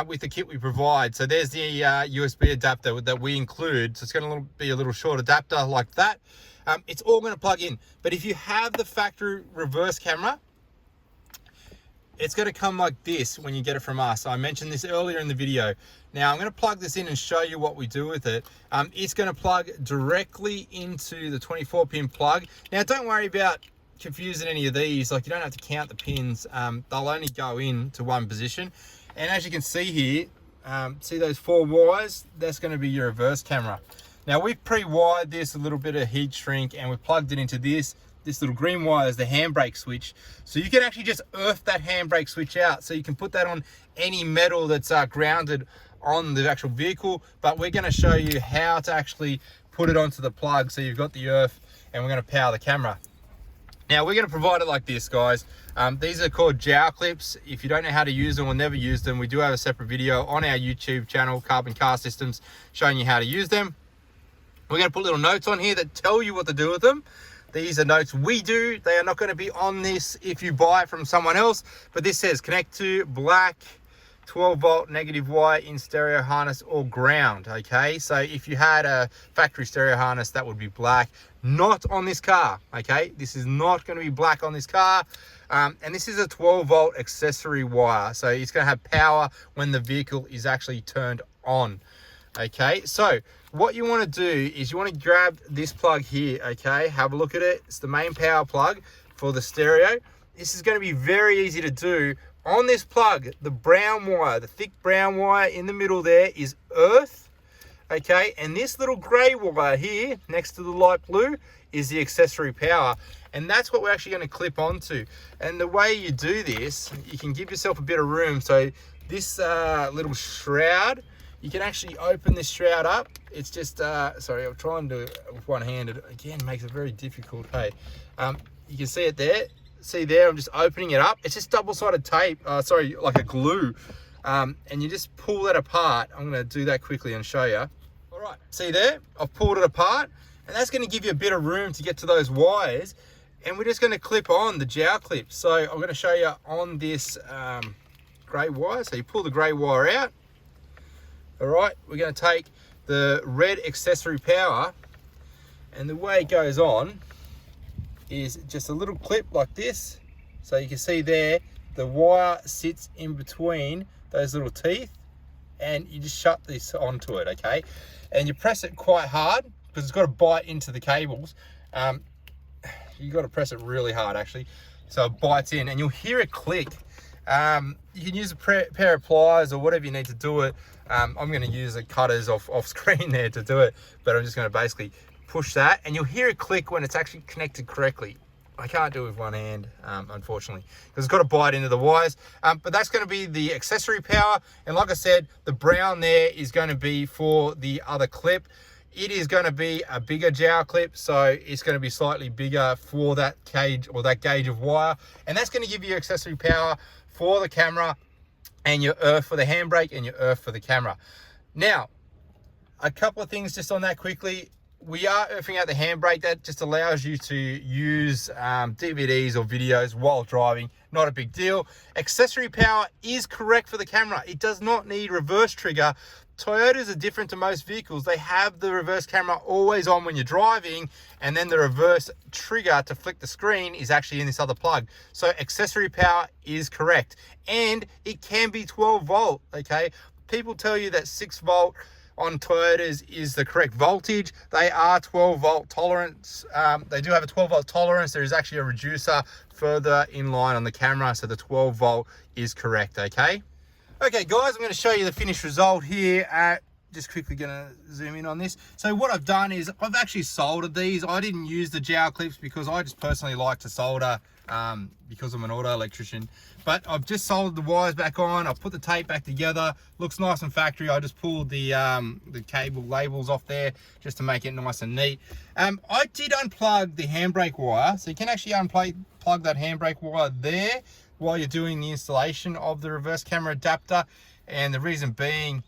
with the kit we provide. So there's the USB adapter that we include. So it's going to be a little short adapter like that. It's all going to plug in. But if you have the factory reverse camera, it's going to come like this when you get it from us. I mentioned this earlier in the video. Now I'm going to plug this in and show you what we do with it. It's going to plug directly into the 24-pin plug. Now don't worry about confusing any of these. Like, you don't have to count the pins. They'll only go in to one position. And as you can see here, see those 4 wires? That's going to be your reverse camera. Now we've pre-wired this, a little bit of heat shrink, and we've plugged it into this. This little green wire is the handbrake switch. So you can actually just earth that handbrake switch out. So you can put that on any metal that's grounded on the actual vehicle. But we're going to show you how to actually put it onto the plug. So you've got the earth, and we're going to power the camera. Now we're going to provide it like this, guys. These are called jowl clips. If you don't know how to use them or never use them, we do have a separate video on our YouTube channel, Carbon Car Systems, showing you how to use them. We're going to put little notes on here that tell you what to do with them. These are notes we do. They are not going to be on this if you buy it from someone else. But this says connect to black 12-volt negative wire in stereo harness or ground. Okay, so if you had a factory stereo harness, that would be black. Not on this car. Okay, this is not going to be black on this car. And this is a 12-volt accessory wire. So it's going to have power when the vehicle is actually turned on. Okay, so what you want to do is you want to grab this plug here. Okay, have a look at it. It's the main power plug for the stereo. This is going to be very easy to do. On this plug, the brown wire, the thick brown wire in the middle there is earth. Okay, and this little gray wire here next to the light blue is the accessory power, and that's what we're actually going to clip onto. And the way you do this, you can give yourself a bit of room. So this little shroud, you can actually open this shroud up. It's just sorry, I'm trying to do it with one hand. It again makes it very difficult. Hey, you can see it there. See there, I'm just opening it up. It's just double-sided tape, sorry, like a glue, and you just pull that apart. I'm going to do that quickly and show you. All right, see there, I've pulled it apart, and that's going to give you a bit of room to get to those wires, and we're just going to clip on the jowl clip. So I'm going to show you on this grey wire. So you pull the grey wire out. All right, we're going to take the red accessory power, and the way it goes on is just a little clip like this. So you can see there, the wire sits in between those little teeth, and you just shut this onto it, okay? And you press it quite hard because it's got to bite into the cables. You got to press it really hard actually, so it bites in, and you'll hear it click. You can use a pair of pliers or whatever you need to do it. I'm going to use the cutters off screen there to do it, but I'm just going to basically push that, and you'll hear it click when it's actually connected correctly. I can't do it with one hand, unfortunately, because it's got to bite into the wires. But that's going to be the accessory power, and like I said, the brown there is going to be for the other clip. It is going to be a bigger jowl clip, so it's going to be slightly bigger for that cage or that gauge of wire, and that's going to give you accessory power for the camera, and your earth for the handbrake, and your earth for the camera. Now, a couple of things just on that quickly. We are earthing out the handbrake. That just allows you to use DVDs or videos while driving. Not a big deal. Accessory power is correct for the camera. It does not need reverse trigger. Toyotas are different to most vehicles. They have the reverse camera always on when you're driving, and then the reverse trigger to flick the screen is actually in this other plug. So accessory power is correct, and it can be 12 volt, okay? People tell you that 6 volt on Toyotas is the correct voltage. They are 12 volt tolerance. They do have a 12 volt tolerance. There is actually a reducer further in line on the camera, so the 12 volt is correct, okay? Okay guys, I'm going to show you the finished result here. Just quickly going to zoom in on this. So what I've done is I've actually soldered these. I didn't use the jowl clips because I just personally like to solder because I'm an auto electrician. But I've just soldered the wires back on. I've put the tape back together. Looks nice and factory. I just pulled the cable labels off there just to make it nice and neat. I did unplug the handbrake wire, so you can actually plug that handbrake wire there while you're doing the installation of the reverse camera adapter. And the reason being,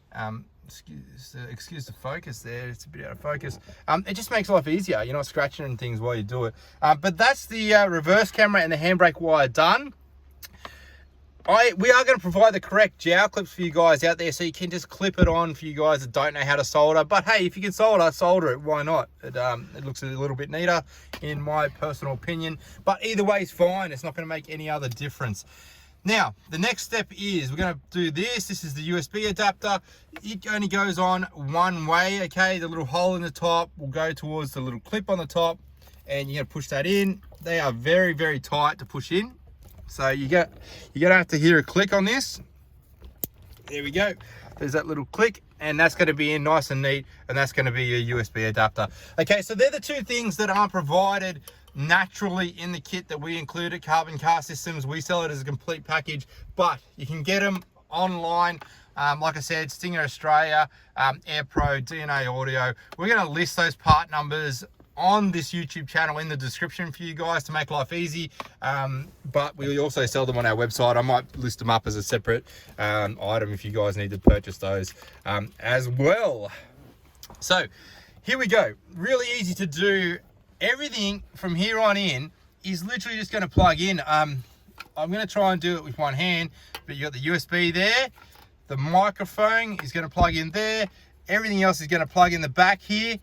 excuse the focus there, it's a bit out of focus. It just makes life easier. You're not scratching and things while you do it. But that's the reverse camera and the handbrake wire done. We are going to provide the correct jowl clips for you guys out there, so you can just clip it on for you guys that don't know how to solder. But hey, if you can solder it, why not? It looks a little bit neater in my personal opinion, but either way is fine. It's not going to make any other difference. Now, the next step is we're going to do this. This is the USB adapter. It only goes on one way, okay? The little hole in the top will go towards the little clip on the top, and you're going to push that in. They are very, very tight to push in. So you're gonna have to hear a click on this. There we go. There's that little click, and that's going to be in nice and neat, and that's going to be your USB adapter. Okay, so they're the two things that aren't provided naturally in the kit that we include at Carbon Car Systems. We sell it as a complete package, but you can get them online. Like I said, Stinger Australia, Air Pro, DNA Audio. We're going to list those part numbers on this YouTube channel in the description for you guys to make life easy, but we also sell them on our website. I might list them up as a separate item if you guys need to purchase those as well. So here we go. Really easy to do. Everything from here on in is literally just going to plug in. I'm going to try and do it with one hand, but you got the USB there. The microphone is going to plug in there. Everything else is going to plug in the back here.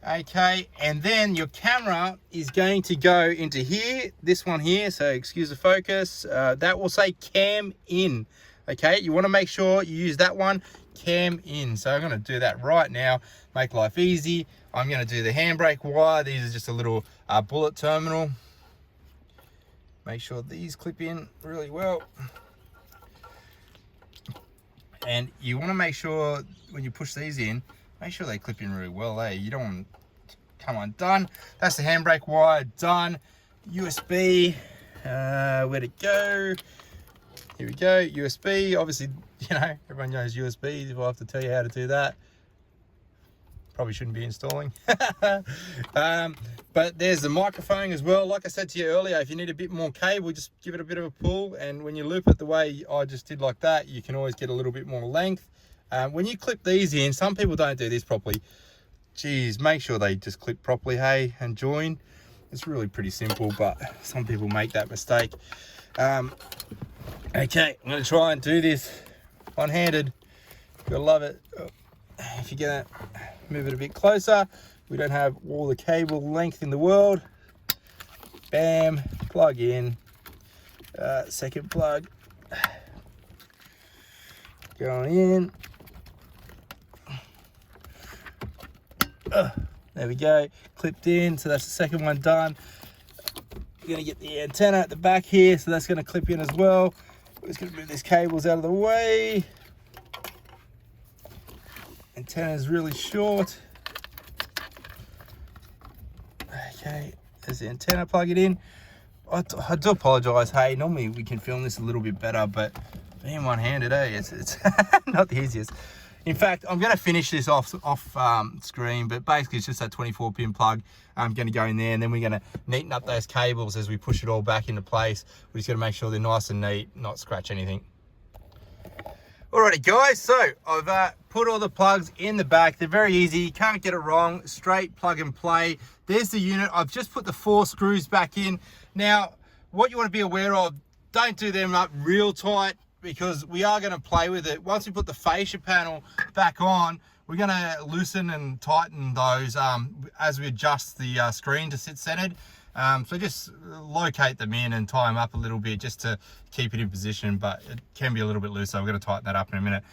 Okay, and then your camera is going to go into here, this one here. So excuse the focus, that will say cam in. Okay, you want to make sure you use that one, cam in. So I'm going to do that right now, make life easy. I'm going to do the handbrake wire. These are just a little bullet terminal. Make sure these clip in really well. And you want to make sure when you push these in, make sure they clip in really well, eh? You don't want to come undone. That's the handbrake wire, done. USB, where'd it go? Here we go, USB. Obviously, you know, everyone knows USB. If I have to tell you how to do that, probably shouldn't be installing. But there's the microphone as well. Like I said to you earlier, if you need a bit more cable, just give it a bit of a pull. And when you loop it the way I just did like that, you can always get a little bit more length. When you clip these in, some people don't do this properly. Geez, make sure they just clip properly, hey, and join. It's really pretty simple, but some people make that mistake. Okay, I'm going to try and do this one-handed. You'll love it. If you're going to move it a bit closer, we don't have all the cable length in the world. Bam, plug in. Second plug. Going in. There we go, clipped in. So that's the second one done. We're going to get the antenna at the back here, so that's going to clip in as well. We're just going to move these cables out of the way. Antenna is really short. Okay, there's the antenna, plug it in. I do apologize, hey, normally we can film this a little bit better, but being one-handed, it's not the easiest. In fact, I'm going to finish this off screen, but basically it's just that 24-pin plug. I'm going to go in there, and then we're going to neaten up those cables as we push it all back into place. We just got to make sure they're nice and neat, not scratch anything. Alrighty guys, so I've put all the plugs in the back. They're very easy, you can't get it wrong, straight plug and play. There's the unit. I've just put the 4 screws back in. Now, what you want to be aware of, don't do them up real tight, because we are going to play with it. Once we put the fascia panel back on, we're going to loosen and tighten those as we adjust the screen to sit centered. So just locate them in and tie them up a little bit just to keep it in position, but it can be a little bit loose, so we're going to tighten that up in a minute.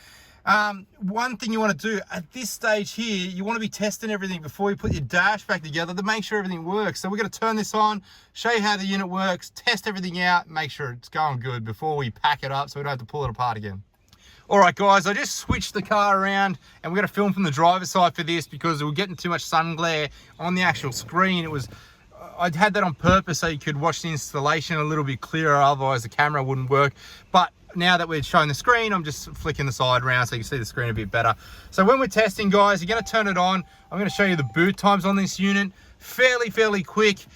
One thing you want to do at this stage here, you want to be testing everything before you put your dash back together to make sure everything works. So we're going to turn this on, show you how the unit works, test everything out, make sure it's going good before we pack it up so we don't have to pull it apart again. All right guys, I just switched the car around and we're going to film from the driver's side for this because we were getting too much sun glare on the actual screen. I'd had that on purpose so you could watch the installation a little bit clearer, otherwise the camera wouldn't work. But now that we're showing the screen, I'm just flicking the side around so you can see the screen a bit better. So when we're testing, guys, you're going to turn it on. I'm going to show you the boot times on this unit. Fairly quick.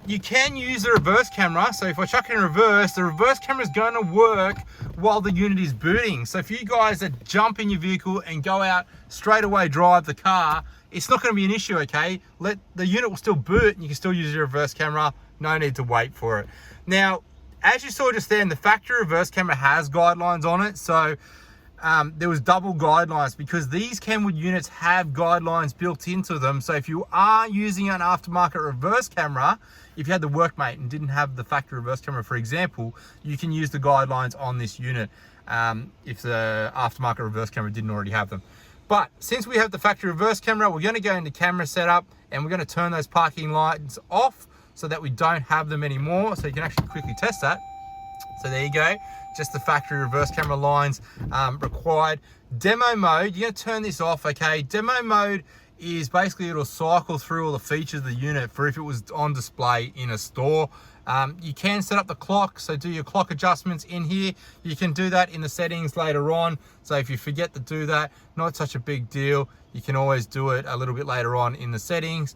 You can use the reverse camera. So if I chuck it in reverse, the reverse camera is going to work while the unit is booting. So if you guys that jump in your vehicle and go out straight away drive the car, it's not going to be an issue, okay? The unit will still boot and you can still use your reverse camera. No need to wait for it. Now, as you saw just then, the factory reverse camera has guidelines on it. So there was double guidelines because these Kenwood units have guidelines built into them. So if you are using an aftermarket reverse camera, if you had the Workmate and didn't have the factory reverse camera, for example, you can use the guidelines on this unit if the aftermarket reverse camera didn't already have them. But since we have the factory reverse camera, we're going to go into camera setup and we're going to turn those parking lights off so that we don't have them anymore. So you can actually quickly test that. So there you go, just the factory reverse camera lines required. Demo mode, you're going to turn this off, okay? Demo mode is basically it'll cycle through all the features of the unit for if it was on display in a store. You can set up the clock, so do your clock adjustments in here. You can do that in the settings later on. So if you forget to do that, not such a big deal. You can always do it a little bit later on in the settings.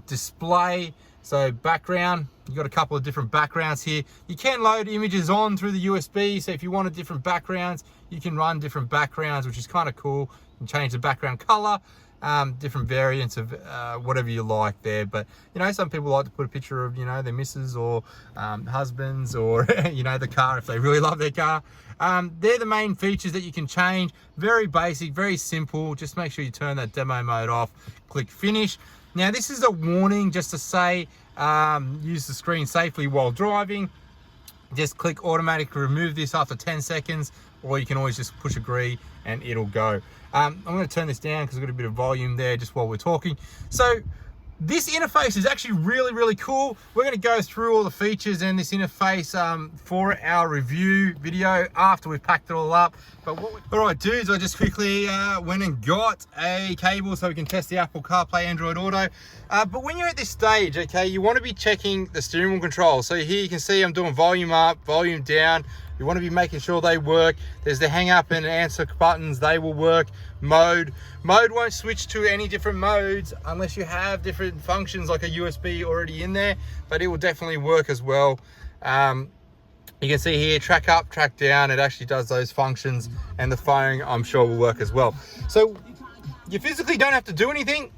Display, so background, you've got a couple of different backgrounds here. You can load images on through the USB, so if you wanted different backgrounds, you can run different backgrounds, which is kind of cool. You can change the background color, different variants of whatever you like there. But, you know, some people like to put a picture of, you know, their missus or husbands or, you know, the car if they really love their car. They're the main features that you can change. Very basic, very simple. Just make sure you turn that demo mode off, click finish. Now this is a warning just to say use the screen safely while driving. just click automatically remove this after 10 seconds, or you can always just push agree and it'll go. I'm going to turn this down because I've got a bit of volume there just while we're talking. So this interface is actually really cool. We're going to go through all the features and this interface for our review video after we've packed it all up. But all right, dudes, I just quickly went and got a cable so we can test the Apple CarPlay Android Auto. But when you're at this stage, okay, you want to be checking the steering wheel controls. So here you can see I'm doing volume up, volume down. You want to be making sure they work. There's the hang up and answer buttons, they will work. Mode won't switch to any different modes unless you have different functions like a USB already in there, but it will definitely work as well. You can see here, track up, track down, it actually does those functions, and the phone I'm sure will work as well. So you physically don't have to do anything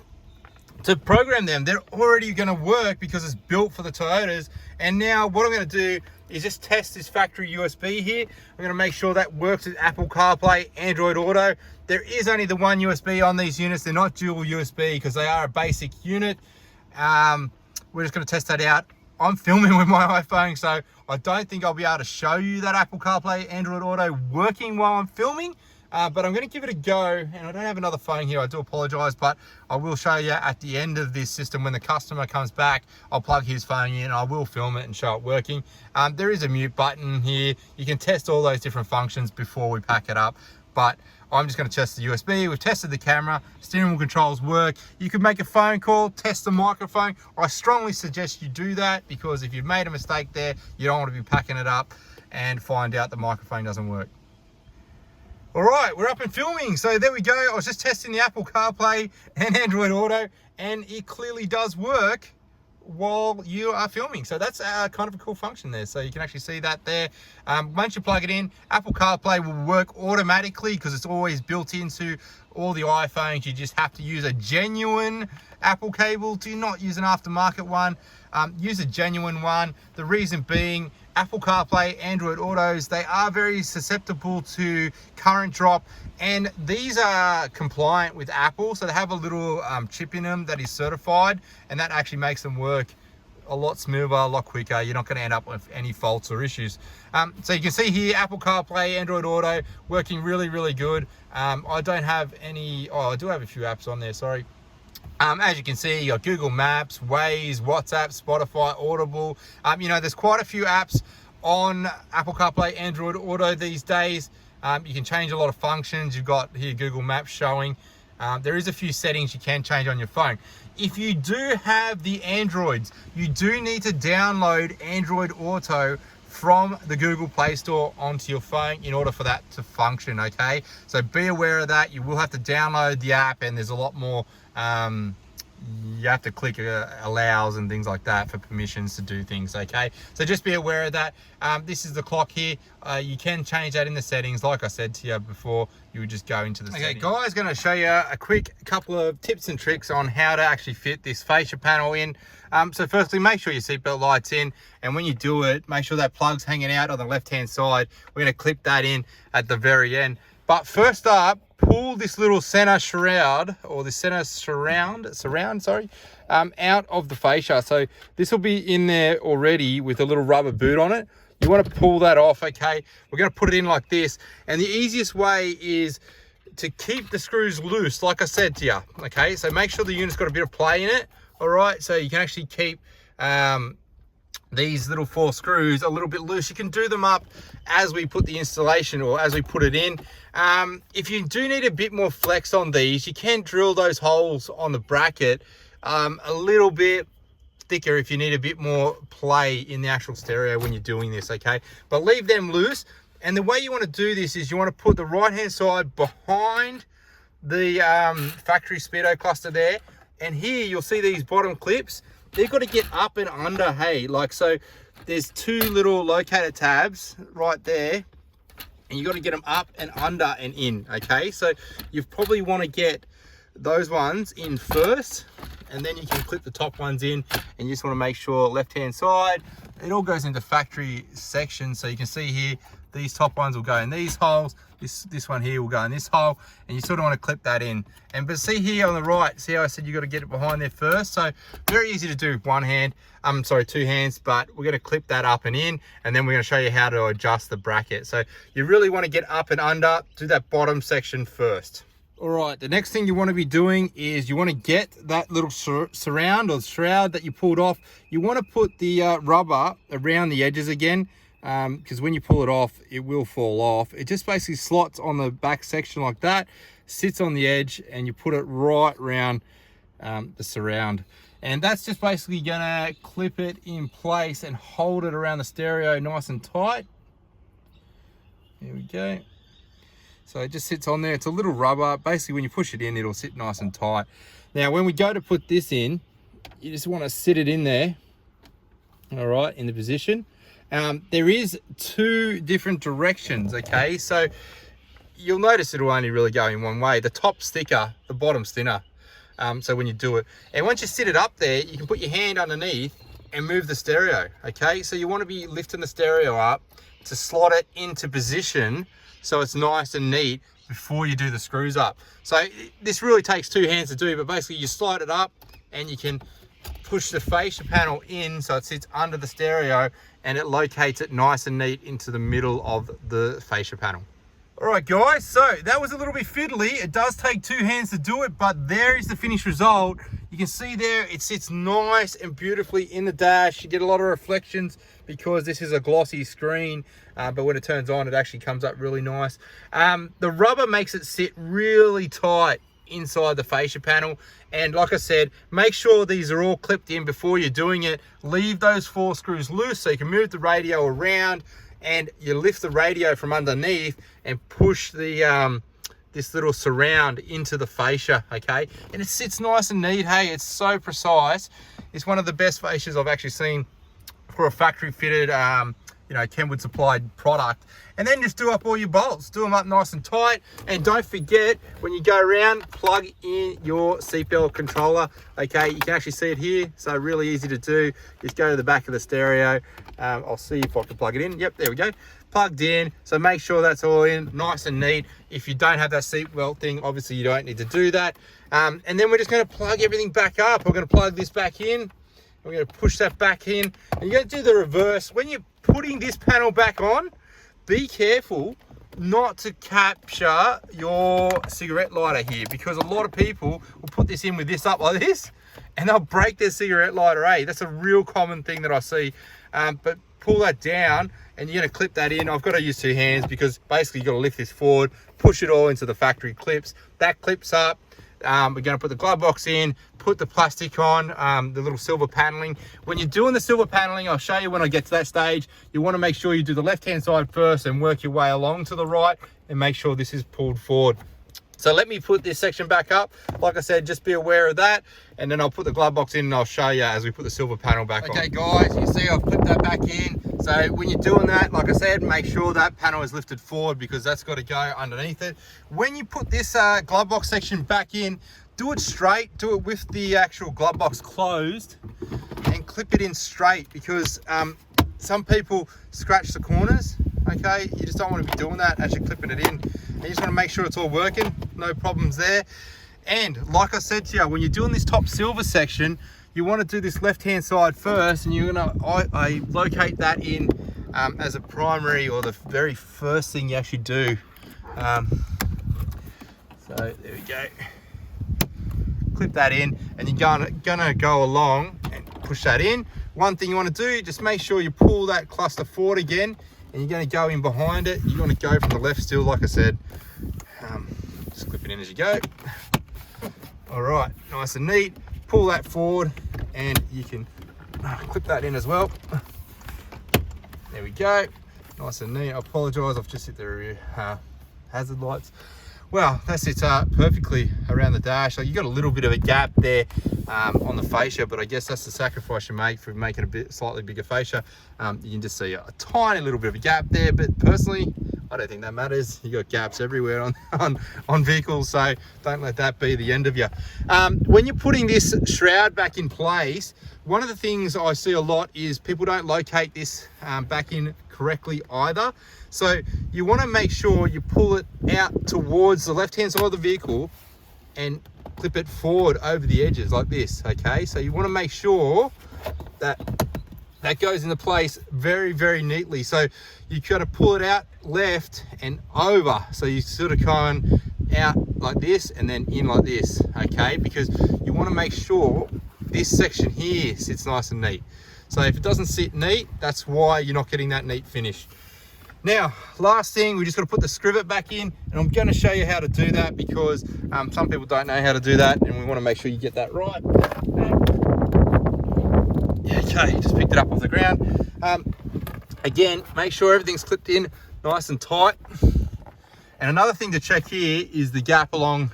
to program them. They're already going to work because it's built for the Toyotas. And now what I'm going to do is just test this factory USB here. I'm going to make sure that works with Apple CarPlay, Android Auto. There is only the one USB on these units. They're not dual USB because they are a basic unit. We're just going to test that out. I'm filming with my iPhone, so I don't think I'll be able to show you that Apple CarPlay, Android Auto working while I'm filming. But I'm going to give it a go, and I don't have another phone here, I do apologize, but I will show you at the end of this system when the customer comes back. I'll plug his phone in, I will film it and show it working. There is a mute button here. You can test all those different functions before we pack it up, but I'm just going to test the USB. We've tested the camera, steering wheel controls work. You can make a phone call, test the microphone. I strongly suggest you do that, because if you've made a mistake there, you don't want to be packing it up and find out the microphone doesn't work. All right, we're up and filming. So there we go. I was just testing the Apple CarPlay and Android Auto, and it clearly does work while you are filming. So that's kind of a cool function there. So you can actually see that there. Once you plug it in, Apple CarPlay will work automatically because it's always built into all the iPhones. You just have to use a genuine Apple cable. Do not use an aftermarket one. Use a genuine one. The reason being, Apple CarPlay, Android Autos, they are very susceptible to current drop, and these are compliant with Apple, so they have a little chip in them that is certified, and that actually makes them work a lot smoother, a lot quicker. You're not going to end up with any faults or issues. So you can see here, Apple CarPlay, Android Auto, working really good. I don't have any, I do have a few apps on there, sorry. As you can see, you got Google Maps, Waze, WhatsApp, Spotify, Audible. You know, there's quite a few apps on Apple CarPlay, Android Auto these days. You can change a lot of functions. You've got here Google Maps showing. There is a few settings you can change on your phone. If you do have the Androids, you do need to download Android Auto from the Google Play Store onto your phone in order for that to function, okay? So be aware of that. You will have to download the app, and there's a lot more you have to click allows and things like that for permissions to do things, okay? So just be aware of that. This is the clock here. You can change that in the settings. Like I said to you before, you would just go into the settings. Okay, guys, going to show you a quick couple of tips and tricks on how to actually fit this fascia panel in. So firstly, make sure your seatbelt light's in, and when you do it, make sure that plug's hanging out on the left-hand side. We're going to clip that in at the very end. But first up, pull this little center shroud, or the center surround, out of the fascia. So this will be in there already with a little rubber boot on it. You want to pull that off, okay? We're going to put it in like this. And the easiest way is to keep the screws loose, like I said to you, okay? So make sure the unit's got a bit of play in it, all right? So you can actually keep these little 4 screws a little bit loose. You can do them up as we put the installation, or as we put it in. If you do need a bit more flex on these, you can drill those holes on the bracket a little bit thicker if you need a bit more play in the actual stereo when you're doing this, okay? But leave them loose. And the way you want to do this is you want to put the right hand side behind the factory speedo cluster there, and here you'll see these bottom clips. They've got to get up and under, hey, like so. There's 2 little locator tabs right there, and you got to get them up and under and in, okay? So you probably want to get those ones in first, and then you can clip the top ones in, and you just want to make sure left hand side, it all goes into factory sections. So you can see here, these top ones will go in these holes, This one here will go in this hole, and you sort of want to clip that in. But see here on the right, see how I said you got to get it behind there first? So very easy to do with one hand. Two hands, but we're going to clip that up and in, and then we're going to show you how to adjust the bracket. So you really want to get up and under, do that bottom section first. All right, the next thing you want to be doing is you want to get that little surround or shroud that you pulled off. You want to put the rubber around the edges again, because when you pull it off, it will fall off. It just basically slots on the back section like that, sits on the edge, and you put it right around the surround. And that's just basically gonna clip it in place and hold it around the stereo nice and tight. Here we go. So it just sits on there. It's a little rubber. Basically, when you push it in, it'll sit nice and tight. Now, when we go to put this in, you just want to sit it in there, all right, in the position. There is two different directions, okay? So you'll notice it'll only really go in one way. The top's thicker, the bottom's thinner. So when you do it, and once you sit it up there, you can put your hand underneath and move the stereo, okay? So you want to be lifting the stereo up to slot it into position so it's nice and neat before you do the screws up. So this really takes two hands to do, but basically you slide it up and you can push the fascia panel in so it sits under the stereo and it locates it nice and neat into the middle of the fascia panel. All right, guys, so that was a little bit fiddly. It does take two hands to do it, but there is the finished result. You can see there, it sits nice and beautifully in the dash. You get a lot of reflections because this is a glossy screen, but when it turns on, it actually comes up really nice. The rubber makes it sit really tight inside the fascia panel. And like I said, make sure these are all clipped in before you're doing it. Leave those 4 screws loose so you can move the radio around, and you lift the radio from underneath and push the this little surround into the fascia, okay? And it sits nice and neat. Hey, it's so precise. It's one of the best fascias I've actually seen for a factory fitted Kenwood supplied product. And then just do up all your bolts, do them up nice and tight. And don't forget, when you go around, plug in your seatbelt controller, okay? You can actually see it here, so really easy to do. Just go to the back of the stereo. I'll see if I can plug it in. Yep, there we go. Plugged in, so make sure that's all in, nice and neat. If you don't have that seatbelt thing, obviously you don't need to do that. And then we're just gonna plug everything back up. We're gonna plug this back in. We're going to push that back in, and you're going to do the reverse. When you're putting this panel back on, be careful not to capture your cigarette lighter here, because a lot of people will put this in with this up like this and they'll break their cigarette lighter. That's a real common thing that I see. But pull that down and you're going to clip that in. I've got to use 2 hands because basically you've got to lift this forward, push it all into the factory clips. That clips up. We're going to put the glove box in, put the plastic on, the little silver paneling. When you're doing the silver paneling, I'll show you when I get to that stage. You want to make sure you do the left-hand side first and work your way along to the right and make sure this is pulled forward. So let me put this section back up. Like I said, just be aware of that. And then I'll put the glove box in and I'll show you as we put the silver panel back on. Okay guys, you see I've clipped that back in. So when you're doing that, like I said, make sure that panel is lifted forward because that's got to go underneath it. When you put this glove box section back in, do it straight, do it with the actual glove box closed and clip it in straight, because some people scratch the corners, okay? You just don't want to be doing that as you're clipping it in. You just want to make sure it's all working, no problems there. And like I said to you, when you're doing this top silver section, you want to do this left-hand side first, and you're going to locate that in as a primary, or the very first thing you actually do. So there we go. Clip that in, and you're gonna go along and push that in. One thing you want to do, just make sure you pull that cluster forward again, and you're going to go in behind it. You want to go from the left still, like I said. Just clip it in as you go. All right, nice and neat. Pull that forward, and you can clip that in as well. There we go, nice and neat. I apologise, I've just hit the hazard lights. Well, that sits perfectly around the dash. Like, you got a little bit of a gap there on the fascia, but I guess that's the sacrifice you make for making a bit slightly bigger fascia. You can just see a tiny little bit of a gap there, but personally, I don't think that matters. You got gaps everywhere on vehicles, so don't let that be the end of you. When you're putting this shroud back in place, one of the things I see a lot is people don't locate this back in correctly either. So you want to make sure you pull it out towards the left-hand side of the vehicle and clip it forward over the edges like this, okay? So you want to make sure that that goes into place very, very neatly. So you got to pull it out left and over. So you sort of going out like this and then in like this, okay? Because you want to make sure this section here sits nice and neat. So if it doesn't sit neat, that's why you're not getting that neat finish. Now, last thing, we just got to put the scrivet back in, and I'm going to show you how to do that because some people don't know how to do that, and we want to make sure you get that right. Okay, just picked it up off the ground. Again, make sure everything's clipped in nice and tight. And another thing to check here is the gap along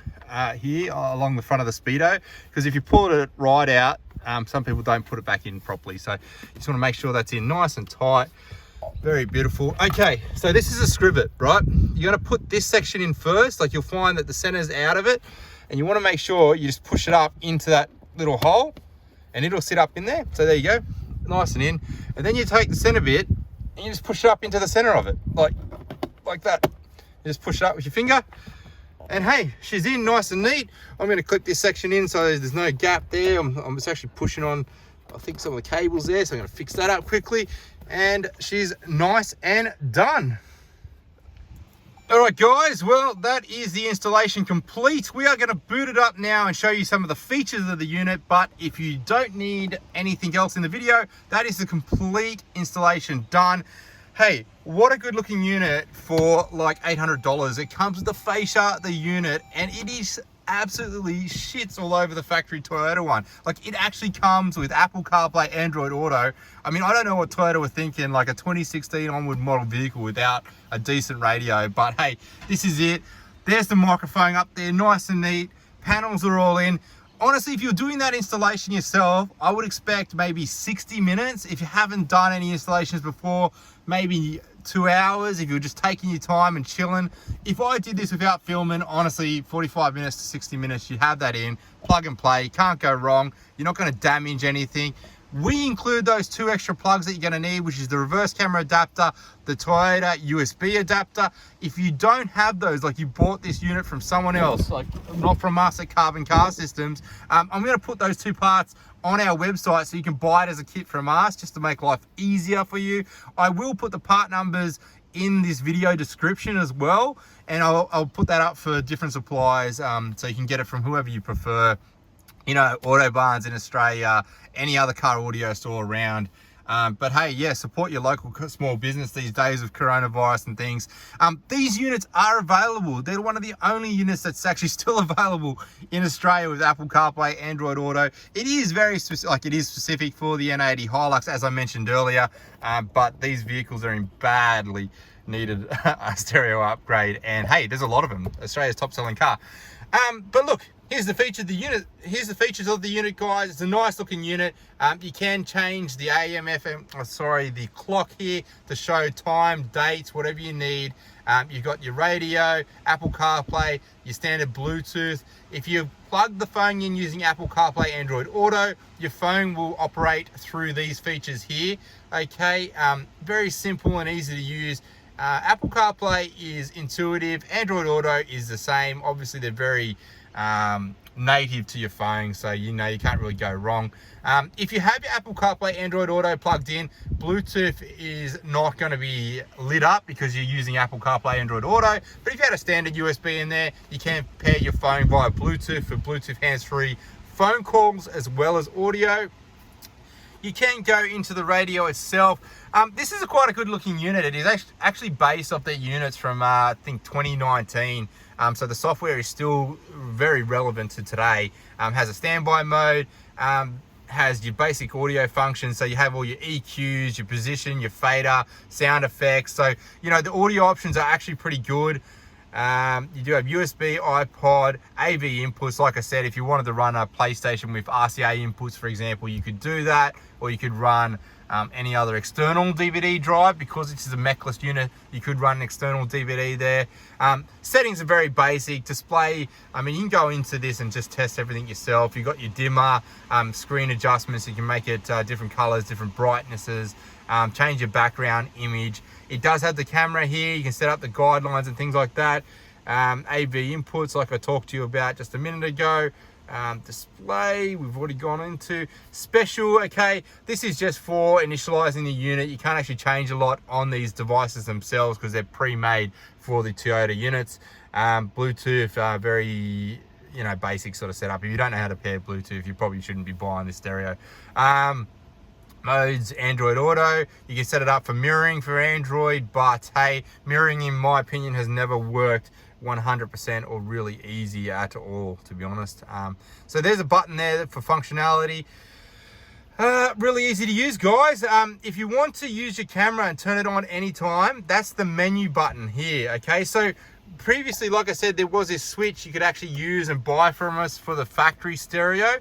here, along the front of the Speedo, because if you pull it right out, some people don't put it back in properly. So you just want to make sure that's in nice and tight. Very beautiful. Okay, so this is a scrivet, right? You're going to put this section in first. Like, you'll find that the center's out of it, and you want to make sure you just push it up into that little hole, and it'll sit up in there. So there you go, nice and in. And then you take the center bit and you just push it up into the center of it, like that. You just push it up with your finger, and hey, she's in nice and neat. I'm going to clip this section in so there's no gap there. I'm just actually pushing on, I think, some of the cables there, so I'm going to fix that up quickly. And she's nice and done. All right, guys, well, that is the installation complete. We are going to boot it up now and show you some of the features of the unit, but if you don't need anything else in the video, that is the complete installation done. Hey, what a good looking unit for like $800. It comes with the fascia, the unit, and it is absolutely shits all over the factory Toyota one. Like, it actually comes with Apple CarPlay, Android Auto. I mean, I don't know what Toyota were thinking, like a 2016 onward model vehicle without a decent radio, but hey, this is it. There's the microphone up there, nice and neat. Panels are all in. Honestly, if you're doing that installation yourself, I would expect maybe 60 minutes. If you haven't done any installations before, maybe 2 hours if you're just taking your time and chilling. If I did this without filming, honestly, 45 minutes to 60 minutes, you have that in, plug and play, can't go wrong. You're not going to damage anything. We include those 2 extra plugs that you're going to need, which is the reverse camera adapter, the Toyota USB adapter. If you don't have those, like you bought this unit from someone else, like not from us at Carbon Car Systems, I'm going to put those 2 parts on our website so you can buy it as a kit from us just to make life easier for you. I will put the part numbers in this video description as well, and I'll put that up for different suppliers so you can get it from whoever you prefer. You know, Autobarns in Australia, any other car audio store around. But hey, yeah, support your local small business these days with coronavirus and things. These units are available. They're one of the only units that's actually still available in Australia with Apple CarPlay, Android Auto. It is very specific, like it is specific for the N80 Hilux, as I mentioned earlier. But these vehicles are in badly needed a stereo upgrade. And hey, there's a lot of them. Australia's top selling car. But look, here's the feature of the unit. Here's the features of the unit, guys. It's a nice looking unit. You can change the AM, FM, the clock here to show time, dates, whatever you need. You've got your radio, Apple CarPlay, your standard Bluetooth. If you plug the phone in using Apple CarPlay, Android Auto, your phone will operate through these features here. Okay, very simple and easy to use. Apple CarPlay is intuitive. Android Auto is the same. Obviously, they're very native to your phone, so you know you can't really go wrong. If you have your Apple CarPlay, Android Auto plugged in, Bluetooth is not going to be lit up because you're using Apple CarPlay, Android Auto. But if you had a standard USB in there, you can pair your phone via Bluetooth for Bluetooth hands-free phone calls as well as audio. You can go into the radio itself. This is quite a good looking unit. It is actually based off their units from I think 2019. So the software is still very relevant to today. Has a standby mode, has your basic audio functions. So you have all your EQs, your position, your fader, sound effects. So, you know, the audio options are actually pretty good. You do have USB, iPod, AV inputs. Like I said, if you wanted to run a PlayStation with RCA inputs, for example, you could do that, or you could run any other external DVD drive. Because this is a mechless unit, you could run an external DVD there. Settings are very basic. Display, I mean, you can go into this and just test everything yourself. You've got your dimmer, screen adjustments. You can make it different colors, different brightnesses, change your background image. It does have the camera here. You can set up the guidelines and things like that. AV inputs, like I talked to you about just a minute ago. Display, we've already gone into. Special, okay, this is just for initializing the unit. You can't actually change a lot on these devices themselves because they're pre-made for the Toyota units. Bluetooth, very, you know, basic sort of setup. If you don't know how to pair Bluetooth, you probably shouldn't be buying this stereo. Modes, Android Auto. You can set it up for mirroring for Android, but hey, mirroring in my opinion has never worked 100% or really easy at all, to be honest. So there's a button there for functionality. Really easy to use, guys. If you want to use your camera and turn it on anytime, that's the menu button here, okay? So previously, like I said, there was this switch you could actually use and buy from us for the factory stereo.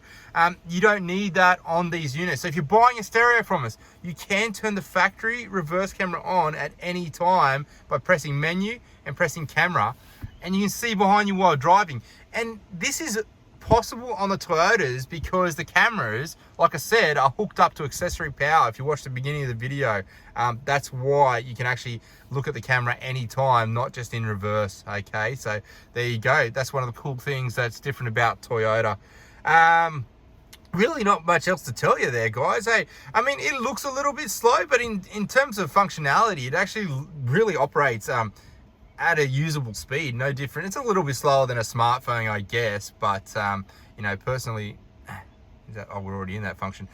You don't need that on these units. So if you're buying a stereo from us, you can turn the factory reverse camera on at any time by pressing menu and pressing camera, and you can see behind you while driving. And this is possible on the Toyotas because the cameras, like I said, are hooked up to accessory power. If you watch the beginning of the video, that's why you can actually look at the camera anytime, not just in reverse. Okay, so there you go. That's one of the cool things that's different about Toyota. Really not much else to tell you there, guys. Hey, I mean, it looks a little bit slow, but in terms of functionality, it actually really operates at a usable speed. No different. It's a little bit slower than a smartphone, I guess, but you know, personally, we're already in that function.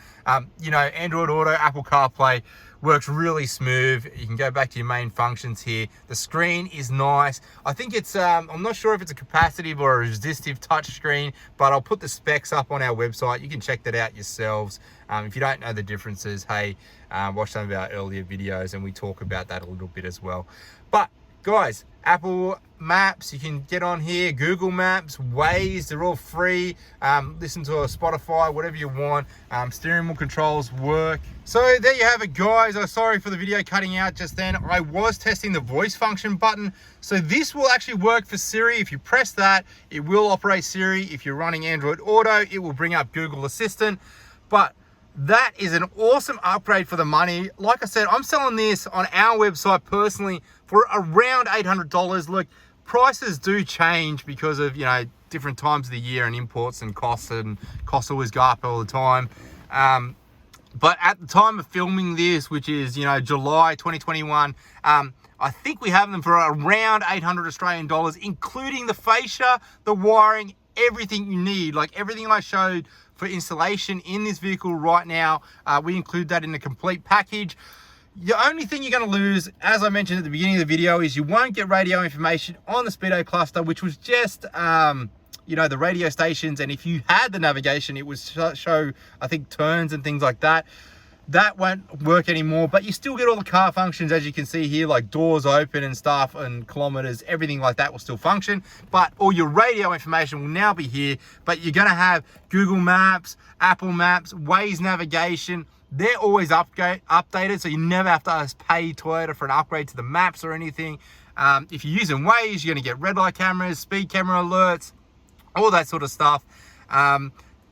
You know, Android Auto, Apple CarPlay works really smooth. You can go back to your main functions here. The screen is nice. I think it's I'm not sure if it's a capacitive or a resistive touch screen, but I'll put the specs up on our website. You can check that out yourselves. If you don't know the differences, hey, watch some of our earlier videos and we talk about that a little bit as well. But guys, Apple Maps, you can get on here, Google Maps, Waze, they're all free. Listen to a Spotify, whatever you want. Steering wheel controls work. So there you have it, guys. I'm sorry for the video cutting out just then. I was testing the voice function button. So this will actually work for Siri. If you press that, it will operate Siri. If you're running Android Auto, it will bring up Google Assistant. But that is an awesome upgrade for the money. Like I said, I'm selling this on our website personally for around $800. Look, prices do change because of, you know, different times of the year and imports and costs always go up all the time. But at the time of filming this, which is, you know, July 2021, I think we have them for around 800 Australian dollars, including the fascia, the wiring, everything you need, like everything I showed for installation in this vehicle right now. We include that in a complete package. The only thing you're going to lose, as I mentioned at the beginning of the video, is you won't get radio information on the speedo cluster, which was just you know, the radio stations. And if you had the navigation, it would show, I think, turns and things like that. That won't work anymore, but you still get all the car functions, as you can see here, like doors open and stuff and kilometers, everything like that will still function. But all your radio information will now be here. But you're going to have Google Maps, Apple Maps, Waze navigation. They're always updated, so you never have to pay Toyota for an upgrade to the maps or anything. If you're using Waze, you're going to get red light cameras, speed camera alerts, all that sort of stuff.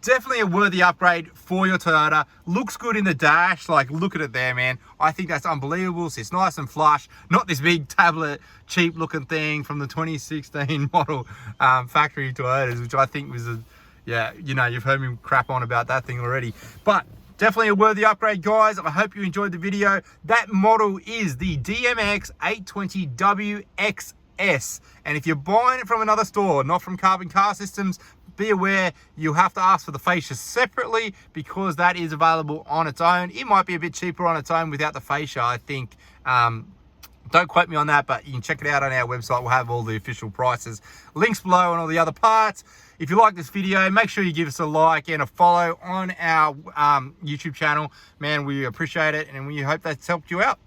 Definitely a worthy upgrade for your Toyota. Looks good in the dash. Like, look at it there, man. I think that's unbelievable. It's nice and flush. Not this big tablet, cheap looking thing from the 2016 model factory Toyotas, which I think was yeah, you know, you've heard me crap on about that thing already. But definitely a worthy upgrade, guys. I hope you enjoyed the video. That model is the DMX820WXS. And if you're buying it from another store, not from Carbon Car Systems, be aware you'll have to ask for the fascia separately because that is available on its own. It might be a bit cheaper on its own without the fascia, I think. Don't quote me on that, but you can check it out on our website. We'll have all the official prices, links below, and all the other parts. If you like this video, make sure you give us a like and a follow on our YouTube channel. Man, we appreciate it, and we hope that's helped you out.